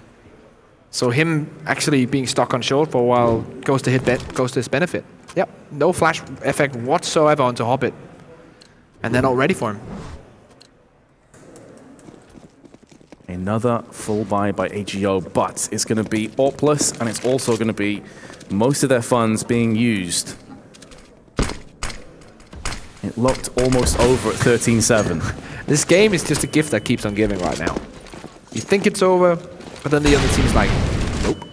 Speaker 2: So him actually being stuck on short for a while goes to his benefit. Yep, no flash effect whatsoever onto Hobbit. And they're not ready for him.
Speaker 1: Another full buy by AGO, but it's going to be AWPless, and it's also going to be most of their funds being used. It looked almost over at 13-7.
Speaker 2: This game is just a gift that keeps on giving right now. You think it's over, but then the other team's like, nope.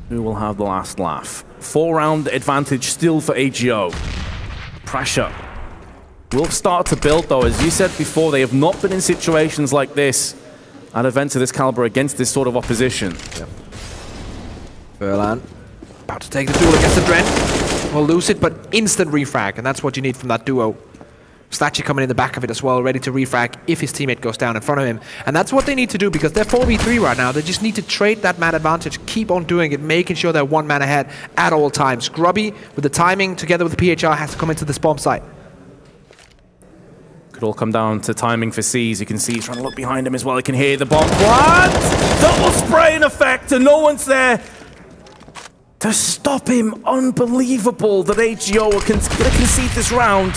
Speaker 1: Who will have the last laugh? 4-round advantage still for AGO. Pressure will start to build, though. As you said before, they have not been in situations like this at events of this caliber against this sort of opposition.
Speaker 2: Yep. Furlan About to take the duel against the Dren. Will lose it, but instant refrag, and that's what you need from that duo. Snatchy coming in the back of it as well, ready to refrag if his teammate goes down in front of him. And that's what they need to do, because they're 4v3 right now. They just need to trade that man advantage, keep on doing it, making sure they're one man ahead at all times. Grubby, with the timing, together with the PHR, has to come into this bomb site.
Speaker 1: Could all come down to timing for C's. You can see he's trying to look behind him as well. You can hear the bomb. What? Double spraying effect, and no one's there to stop him. Unbelievable that AGO are going to concede this round.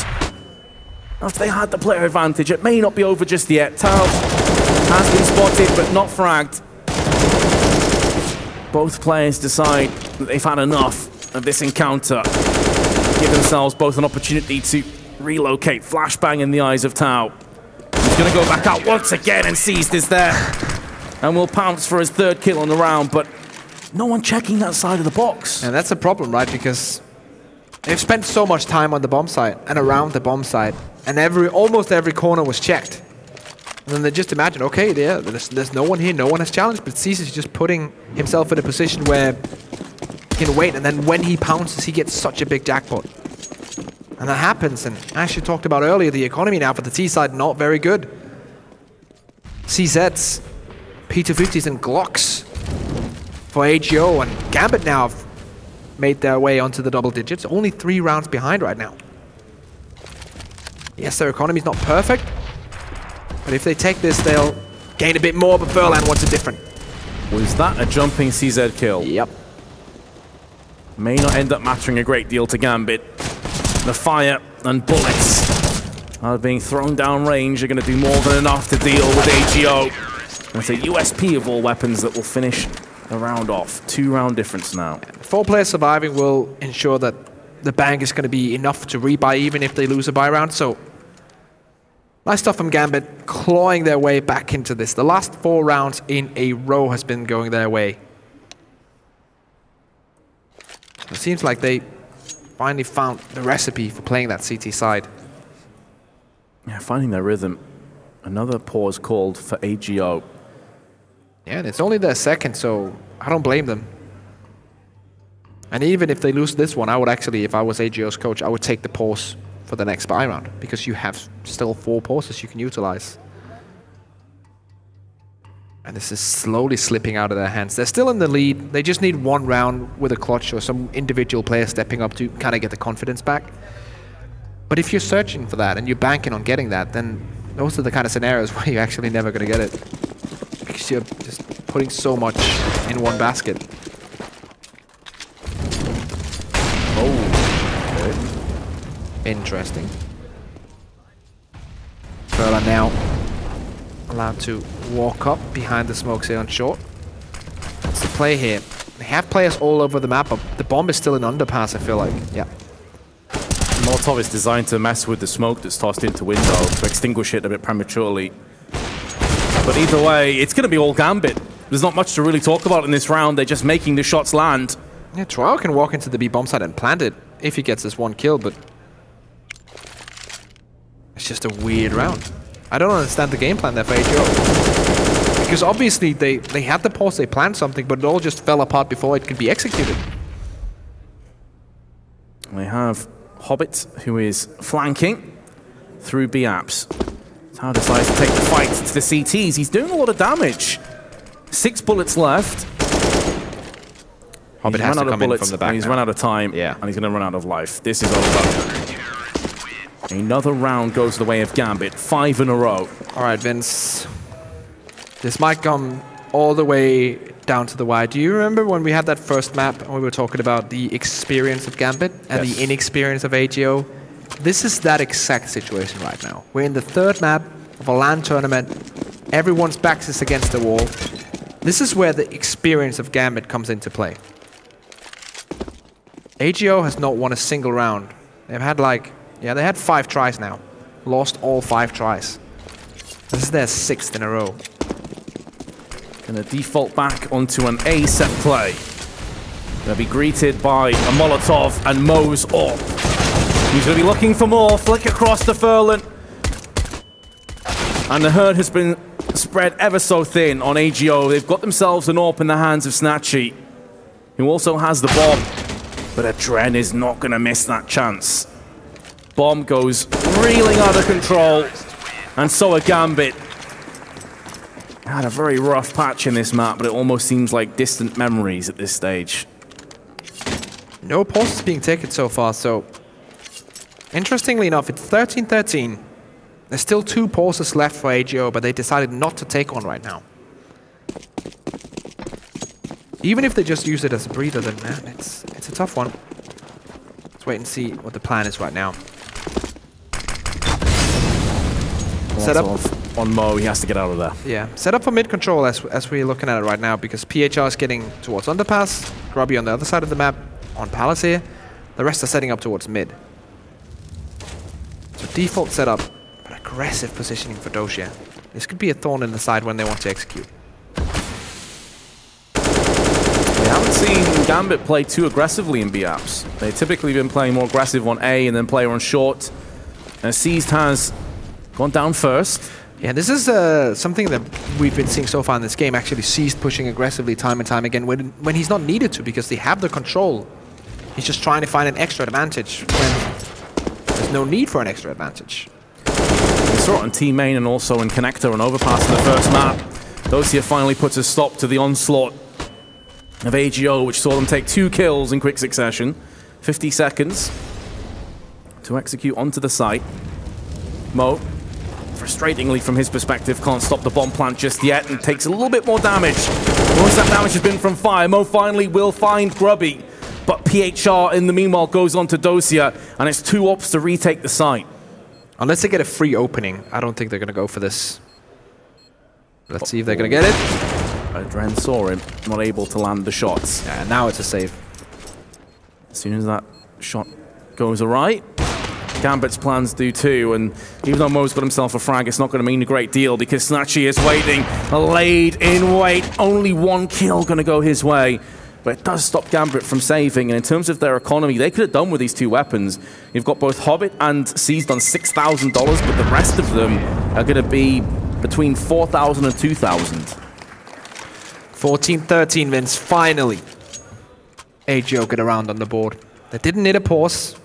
Speaker 1: After they had the player advantage, it may not be over just yet. Tao has been spotted, but not fragged. Both players decide that they've had enough of this encounter. Give themselves both an opportunity to relocate. Flashbang in the eyes of Tao. He's going to go back out once again, and Seized is there. And will pounce for his third kill on the round, but no one checking that side of the box.
Speaker 2: And that's a problem, right? Because they've spent so much time on the bomb site and around the bomb site. And almost every corner was checked. And then they just imagine, okay, yeah, there's no one here, no one has challenged, but Cease is just putting himself in a position where he can wait, and then when he pounces, he gets such a big jackpot. And that happens, and as you talked about earlier, the economy now for the T side, not very good. CZs, P250s, and Glocks for AGO, and Gambit now have made their way onto the double digits, only 3 rounds behind right now. Yes, their economy's not perfect, but if they take this, they'll gain a bit more, but Furlan wants it different.
Speaker 1: Was that a jumping CZ kill?
Speaker 2: Yep.
Speaker 1: May not end up mattering a great deal to Gambit. The fire and bullets are being thrown down range are going to do more than enough to deal with AGO. It's a USP of all weapons that will finish the round off. 2-round difference now.
Speaker 2: 4 players surviving will ensure that the bank is going to be enough to rebuy even if they lose a buy round. So nice stuff from Gambit, clawing their way back into this. The last 4 rounds in a row has been going their way. It seems like they finally found the recipe for playing that CT side.
Speaker 1: Yeah, finding their rhythm. Another pause called for AGO.
Speaker 2: Yeah, and it's only their second, so I don't blame them. And even if they lose this one, I would actually, if I was AGO's coach, I would take the pause for the next buy round, because you have still 4 pauses you can utilize. And this is slowly slipping out of their hands. They're still in the lead. They just need 1 round with a clutch or some individual player stepping up to kind of get the confidence back. But if you're searching for that and you're banking on getting that, then those are the kind of scenarios where you're actually never going to get it, because you're just putting so much in one basket. Oh, good. Interesting. Furlan now allowed to walk up behind the smokes here on short. That's the play here. They have players all over the map, but the bomb is still an underpass, I feel like. Yeah.
Speaker 1: Molotov is designed to mess with the smoke that's tossed into window, to extinguish it a bit prematurely. But either way, it's going to be all Gambit. There's not much to really talk about in this round. They're just making the shots land.
Speaker 2: Yeah, Trial can walk into the B bomb site and plant it if he gets this 1 kill, but it's just a weird round. I don't understand the game plan there for AGO. Because obviously they had the pause, they planned something, but it all just fell apart before it could be executed.
Speaker 1: They have Hobbit, who is flanking through B-apps. Tao decides to take the fight to the CTs. He's doing a lot of damage. 6 bullets left.
Speaker 2: Hobbit has to come in from the back.
Speaker 1: He's run out of time,
Speaker 2: yeah,
Speaker 1: and he's going to run out of life. This is over. Another round goes the way of Gambit. 5 in a row.
Speaker 2: All right, Vince. This might come all the way down to the wire. Do you remember when we had that first map and we were talking about the experience of Gambit and the inexperience of AGO? This is that exact situation right now. We're in the 3rd map of a LAN tournament. Everyone's backs is against the wall. This is where the experience of Gambit comes into play. AGO has not won a single round. They've had like, yeah, they had 5 tries now. Lost all 5 tries. This is their 6th in a row.
Speaker 1: Gonna default back onto an A set play. Gonna be greeted by a Molotov and Mo's up. He's gonna be looking for more. Flick across to Furlan. And the herd has been spread ever so thin on AGO. They've got themselves an AWP in the hands of Snatchy. who also has the bomb. But Adren is not going to miss that chance. Bomb goes reeling out of control, and so a Gambit. Had a very rough patch in this map, but it almost seems like distant memories at this stage.
Speaker 2: No pauses being taken so far, so interestingly enough, it's 13-13. There's still 2 pauses left for AGO, but they decided not to take one right now. Even if they just use it as a breather, then man, it's a tough one. Let's wait and see what the plan is right now. Set up
Speaker 1: on Mo, he has to get out of there.
Speaker 2: Yeah, set up for mid control as we're looking at it right now, because PHR is getting towards underpass, Grubby on the other side of the map, on Palace here. The rest are setting up towards mid. So default setup, but aggressive positioning for Dosia. This could be a thorn in the side when they want to execute.
Speaker 1: We haven't seen Gambit play too aggressively in B-Apps. They've typically been playing more aggressive on A and then player on short. And Seized has gone down first.
Speaker 2: Yeah, this is something that we've been seeing so far in this game. Actually, Seized pushing aggressively time and time again when he's not needed to, because they have the control. He's just trying to find an extra advantage when there's no need for an extra advantage.
Speaker 1: We saw it on Team Main and also in Connector and Overpass in the first map. Dosia finally puts a stop to the onslaught of AGO, which saw them take 2 kills in quick succession. 50 seconds to execute onto the site. Mo, frustratingly from his perspective, can't stop the bomb plant just yet and takes a little bit more damage. Most of that damage has been from fire. Mo finally will find Grubby, but PHR in the meanwhile goes on to Dosia, and it's 2 ops to retake the site.
Speaker 2: Unless they get a free opening, I don't think they're going to go for this. Let's see if they're going to get it.
Speaker 1: Adren saw him, not able to land the shots.
Speaker 2: Yeah, now it's a save.
Speaker 1: As soon as that shot goes awry, Gambit's plans do too, and even though Mo's got himself a frag, it's not going to mean a great deal because Snatchy is waiting, laid in wait. Only 1 kill going to go his way, but it does stop Gambit from saving, and in terms of their economy, they could have done with these 2 weapons. You've got both Hobbit and Seized on $6,000, but the rest of them are going to be between 4,000 and 2,000.
Speaker 2: 14-13 wins, finally. AGO get around on the board. They didn't need a pause.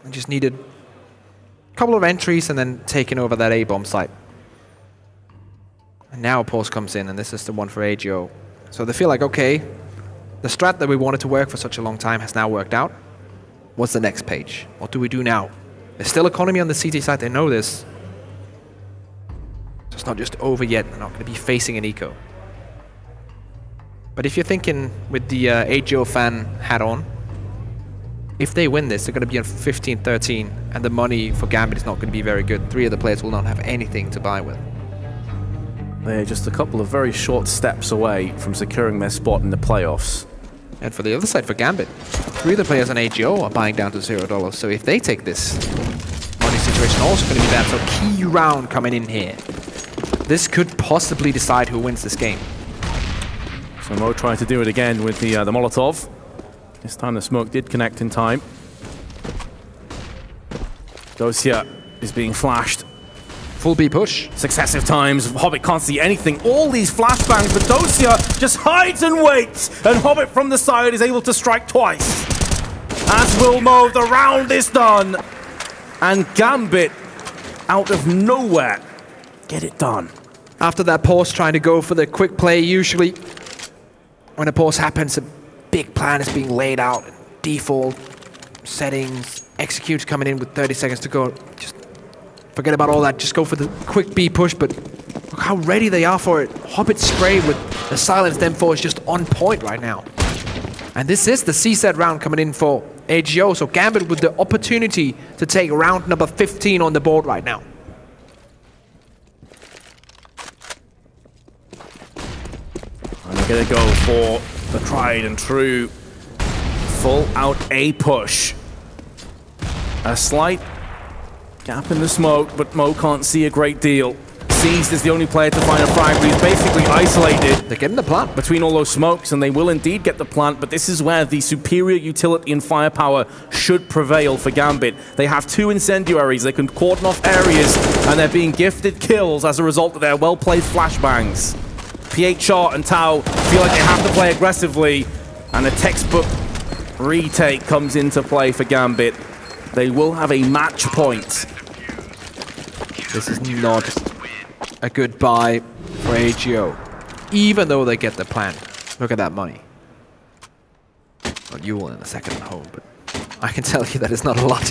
Speaker 2: They just needed a couple of entries and then taking over that A-bomb site. And now a pause comes in, and this is the one for AGO. So they feel like, okay, the strat that we wanted to work for such a long time has now worked out. What's the next page? What do we do now? There's still economy on the CT side, they know this. So it's not just over yet, they're not going to be facing an eco. But if you're thinking with the AGO fan hat on, if they win this, they're going to be on 15-13, and the money for Gambit is not going to be very good. 3 of the players will not have anything to buy with.
Speaker 1: They're just a couple of very short steps away from securing their spot in the playoffs.
Speaker 2: And for the other side, for Gambit, 3 of the players on AGO are buying down to $0. So if they take this, money situation also going to be bad. So key round coming in here. This could possibly decide who wins this game.
Speaker 1: So Mo tried to do it again with the Molotov. This time the smoke did connect in time. Dosia is being flashed.
Speaker 2: Full B push.
Speaker 1: Successive times. Hobbit can't see anything. All these flashbangs, but Dosia just hides and waits. And Hobbit from the side is able to strike twice. As will Mo, the round is done. And Gambit, out of nowhere, get it done.
Speaker 2: After that pause, trying to go for the quick play, usually when a pause happens, a big plan is being laid out. Default, settings, executes coming in with 30 seconds to go. Just forget about all that. Just go for the quick B push, but look how ready they are for it. Hobbit spray with the silence them 4 is just on point right now. And this is the C-set round coming in for AGO, so Gambit with the opportunity to take round number 15 on the board right now.
Speaker 1: And they're going to go for the tried and true full-out A push. A slight gap in the smoke, but Mo can't see a great deal. Seized is the only player to find a frag, but he's basically isolated.
Speaker 2: They're getting the plant
Speaker 1: between all those smokes, and they will indeed get the plant, but this is where the superior utility and firepower should prevail for Gambit. They have 2 incendiaries, they can cordon off areas, and they're being gifted kills as a result of their well-placed flashbangs. PHR and Tau feel like they have to play aggressively, And a textbook retake comes into play for Gambit. They will have a match point.
Speaker 2: This is not a good buy for AGO, even though they get the plan. Look at that money. Well, you will in a second at home, but I can tell you that it's not a lot.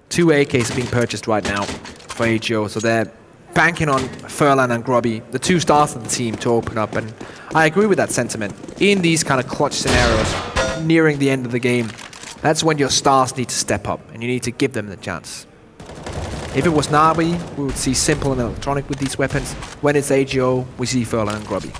Speaker 2: 2 AKs are being purchased right now for AGO, so they're banking on Furlan and Grubby, the 2 stars of the team, to open up. And I agree with that sentiment. In these kind of clutch scenarios, nearing the end of the game, that's when your stars need to step up, and you need to give them the chance. If it was Navi, we would see Simple and Electronic with these weapons. When it's AGO, we see Furlan and Grubby.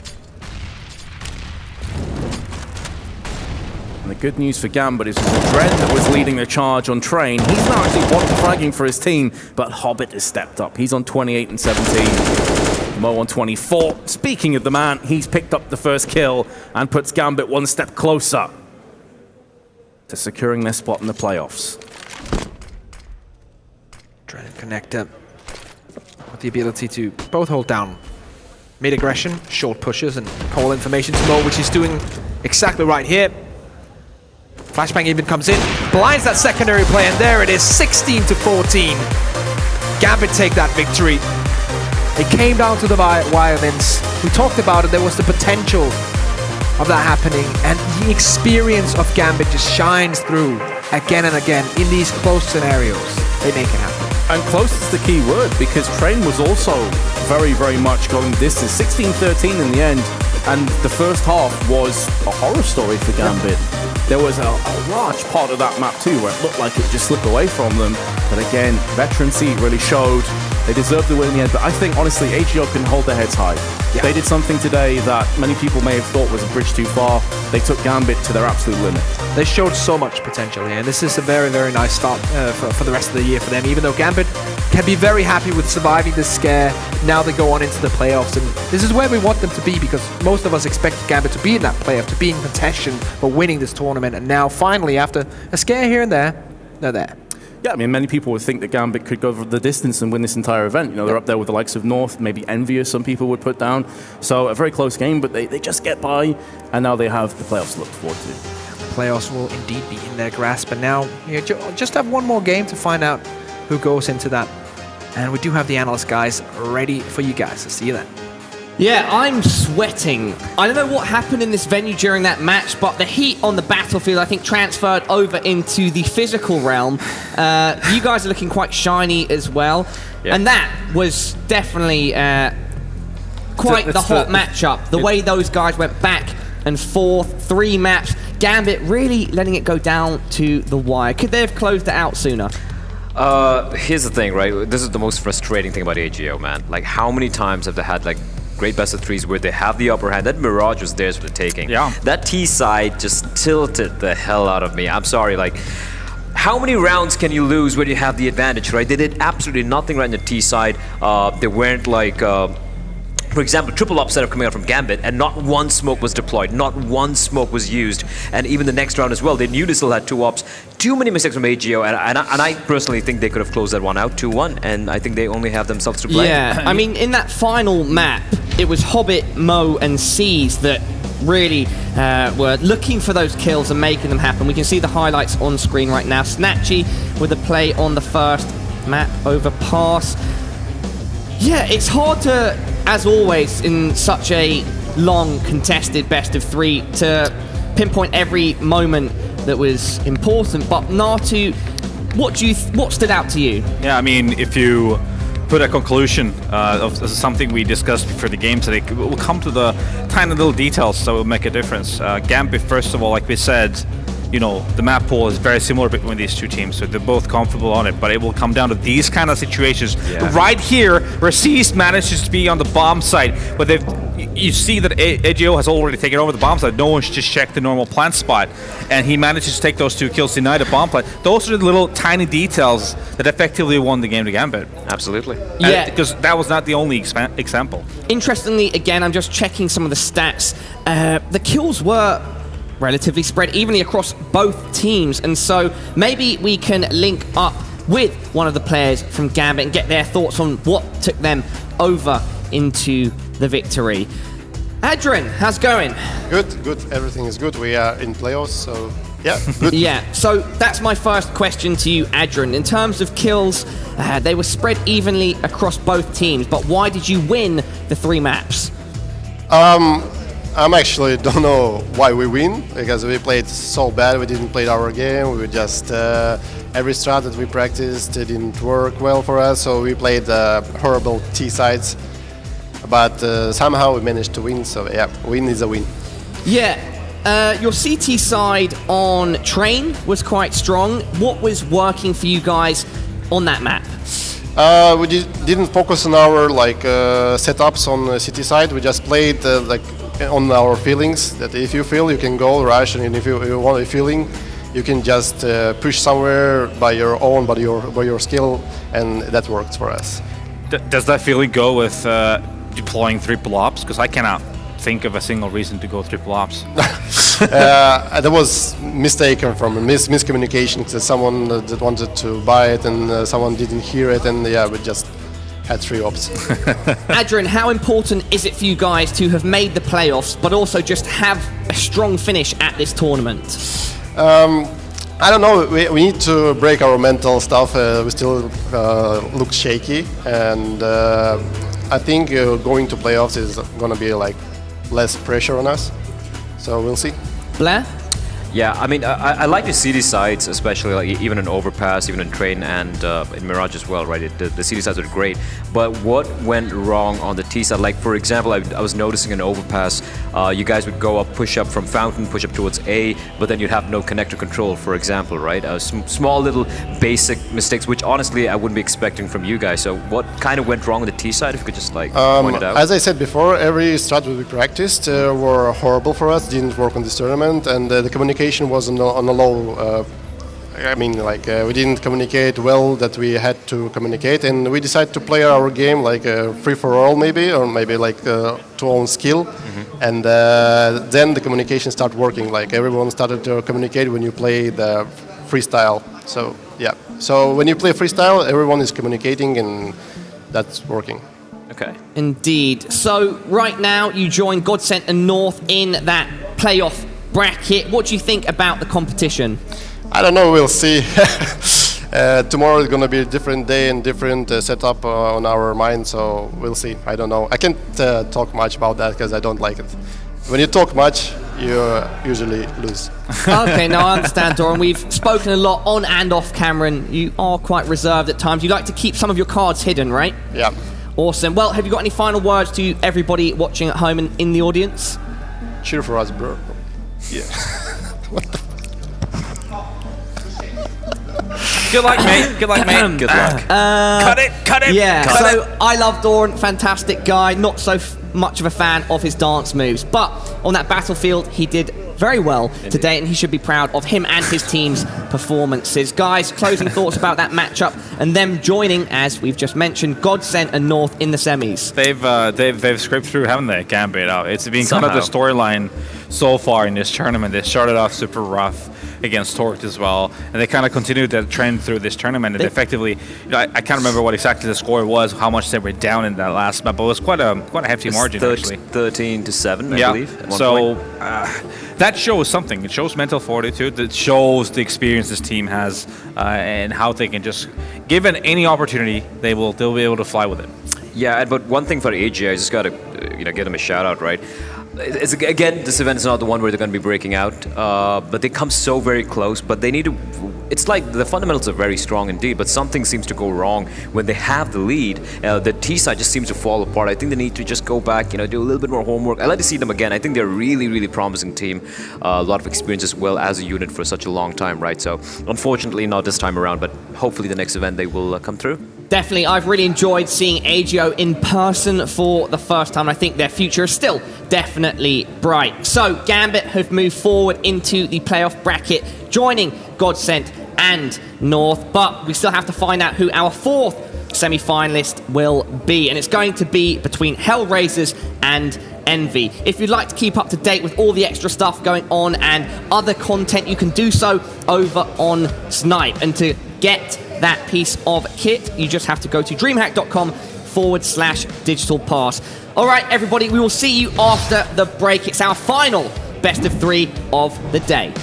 Speaker 1: And the good news for Gambit is the Dread that was leading the charge on Train. He's now actually one fragging for his team, but Hobbit has stepped up. He's on 28 and 17. Mo on 24. Speaking of the man, he's picked up the first kill and puts Gambit one step closer to securing their spot in the playoffs.
Speaker 2: Dread and Connector with the ability to both hold down mid-aggression, short pushes, and call information to Mo, which he's doing exactly right here. Flashbang even comes in, blinds that secondary play, and there it is, 16 to 14. Gambit take that victory. It came down to the wire, Vince. We talked about it, there was the potential of that happening, and the experience of Gambit just shines through again and again in these close scenarios. They make it happen.
Speaker 1: And close is the key word, because Train was also very, very much going distance. 16-13 in the end, and the first half was a horror story for Gambit. There was a large part of that map too where it looked like it would just slip away from them. But again, veterancy really showed. They deserved the win in the end. But I think, honestly, AGO can hold their heads high. Yeah. They did something today that many people may have thought was a bridge too far. They took Gambit to their absolute limit.
Speaker 2: They showed so much potential here. And this is a very, very nice start for the rest of the year for them. Even though Gambit can be very happy with surviving this scare, now they go on into the playoffs. And this is where we want them to be, because most of us expected Gambit to be in that playoff, to be in contention for winning this tournament. And now, finally, after a scare here and there, they're there.
Speaker 1: Yeah, I mean, many people would think that Gambit could go the distance and win this entire event. You know, they're up there with the likes of North, maybe Envious, some people would put down. So a very close game, but they just get by, and now they have the playoffs to look forward to.
Speaker 2: The playoffs will indeed be in their grasp, and now just have one more game to find out who goes into that. And we do have the analyst guys ready for you guys. So see you then.
Speaker 3: Yeah, I'm sweating. I don't know what happened in this venue during that match, but the heat on the battlefield, I think, transferred over into the physical realm. You guys are looking quite shiny as well. Yeah. And that was definitely quite the hot matchup. The way those guys went back and forth, 3 maps. Gambit really letting it go down to the wire. Could they have closed it out sooner?
Speaker 4: Here's the thing, right? This is the most frustrating thing about AGO, man. Like, how many times have they had, like, great best of 3s where they have the upper hand? That Mirage was theirs for the taking. Yeah. That T side just tilted the hell out of me. I'm sorry, like, how many rounds can you lose when you have the advantage, right? They did absolutely nothing right in the T side. They weren't like, for example, triple up setup coming out from Gambit, and not one smoke was deployed, not one smoke was used. And even the next round as well, they knew they still had 2 ops. Too many mistakes from AGO, and I personally think they could have closed that one out 2-1, and I think they only have themselves to blame.
Speaker 3: Yeah, I mean, in that final map, it was Hobbit, Mo, and C's that really were looking for those kills and making them happen. We can see the highlights on screen right now. Snatchy with a play on the first map over pass. Yeah, it's hard to, as always, in such a long contested best of 3, to pinpoint every moment that was important. But Natu, what stood out to you?
Speaker 5: Yeah, I mean, if you put a conclusion of something we discussed before the game today, we'll come to the tiny little details that will make a difference. Gambit, first of all, like we said, you know, the map pool is very similar between these two teams, so they're both comfortable on it, but it will come down to these kind of situations. Yeah. Right here, where C's manages to be on the bomb site, but you see that AGO has already taken over the bomb site. No one's just checked the normal plant spot, and he manages to take those 2 kills, deny the bomb plant. Those are the little tiny details that effectively won the game to Gambit.
Speaker 4: Absolutely.
Speaker 3: Yeah.
Speaker 5: Because that was not the only example.
Speaker 3: Interestingly, again, I'm just checking some of the stats. The kills were relatively spread evenly across both teams, and so maybe we can link up with one of the players from Gambit and get their thoughts on what took them over into the victory. Adrian, how's it going?
Speaker 6: Good, good. Everything is good. We are in playoffs, so yeah, good.
Speaker 3: Yeah, so that's my first question to you, Adrian. In terms of kills, they were spread evenly across both teams, but why did you win the 3 maps?
Speaker 6: I'm actually don't know why we win, because we played so bad. We didn't play our game. We just every strat that we practiced didn't work well for us, so we played horrible T sides. But somehow we managed to win. So yeah, win is a win.
Speaker 3: Yeah, your CT side on Train was quite strong. What was working for you guys on that map?
Speaker 6: We didn't focus on our setups on the city side. We just played on our feelings. That if you feel, you can go rush, and if you want a feeling, you can just push somewhere by your own, by your skill, and that works for us.
Speaker 5: Does that feeling go with deploying triple ops? Because I cannot think of a single reason to go triple ops.
Speaker 6: That was mistaken from miscommunication, because someone that wanted to buy it and someone didn't hear it, and yeah, we just had 3 ops.
Speaker 3: Adrian, how important is it for you guys to have made the playoffs, but also just have a strong finish at this tournament?
Speaker 6: I don't know. We need to break our mental stuff. We still look shaky, and I think going to playoffs is going to be less pressure on us. So we'll see.
Speaker 3: Blair?
Speaker 4: Yeah, I mean, I like to see these sides, especially even in Overpass, even in Train, and in Mirage as well, right? The CD sides are great. But what went wrong on the T side? Like, for example, I was noticing in Overpass, you guys would go up, push up from Fountain, push up towards A, but then you'd have no connector control, for example, right? Small little basic mistakes, which honestly I wouldn't be expecting from you guys. So what kind of went wrong on the T side, if you could just point it out?
Speaker 6: As I said before, every strat that we practiced were horrible for us, didn't work on this tournament, and the communication was on a low. We didn't communicate well that we had to communicate, and we decided to play our game like free for all, maybe, or maybe to own skill. And then the communication started working. Like everyone started to communicate when you play the freestyle. So yeah, so when you play freestyle, everyone is communicating, and that's working.
Speaker 4: Okay.
Speaker 3: Indeed. So right now you join Godsent and North in that playoff bracket. What do you think about the competition?
Speaker 6: I don't know, we'll see. Tomorrow is going to be a different day and different setup on our mind, so we'll see. I don't know. I can't talk much about that because I don't like it. When you talk much, you usually lose.
Speaker 3: Okay, now I understand, Doran. We've spoken a lot on and off camera, and you are quite reserved at times. You like to keep some of your cards hidden, right?
Speaker 6: Yeah.
Speaker 3: Awesome. Well, have you got any final words to everybody watching at home and in the audience?
Speaker 6: Cheer for us, bro. Yeah. What the?
Speaker 5: Good luck, mate. Good luck, mate.
Speaker 4: Good luck.
Speaker 5: Cut it. Cut it.
Speaker 3: Yeah.
Speaker 5: Cut
Speaker 3: so
Speaker 5: it.
Speaker 3: I love Doran. Fantastic guy. Not so much of a fan of his dance moves, but on that battlefield, he did very well today, and he should be proud of him and his team's performances. Guys, closing thoughts about that matchup and them joining, as we've just mentioned, Godsent and North in the semis.
Speaker 5: They've scraped through, haven't they? Gambit out. It's been kind of the storyline so far in this tournament. They started off super rough against Torque as well, and they kind of continued that trend through this tournament. And effectively, I can't remember what exactly the score was, how much they were down in that last map, but it was quite a hefty margin, actually.
Speaker 4: 13-7, I believe. At one
Speaker 5: so
Speaker 4: point.
Speaker 5: That shows something. It shows mental fortitude. It shows the experience this team has, and how they can just, given any opportunity, they'll be able to fly with it.
Speaker 4: Yeah, but one thing for AGI, I just got to give them a shout out, right? It's, again, this event is not the one where they're going to be breaking out, but they come so very close. But they need to. It's like the fundamentals are very strong indeed, but something seems to go wrong when they have the lead. The T side just seems to fall apart. I think they need to just go back, do a little bit more homework. I like to see them again. I think they're a really, really promising team. A lot of experience as well as a unit for such a long time, right? So unfortunately, not this time around, but hopefully the next event they will come through. Definitely, I've really enjoyed seeing AGO in person for the first time. I think their future is still definitely bright. So, Gambit have moved forward into the playoff bracket, joining Godsent and North, but we still have to find out who our fourth semi-finalist will be, and it's going to be between Hellraisers and Envy. If you'd like to keep up to date with all the extra stuff going on and other content, you can do so over on Snipe. And to get that piece of kit, you just have to go to DreamHack.com
Speaker 3: /digital-pass. All right, everybody, we will see you after the break. It's our final best of 3 of the day.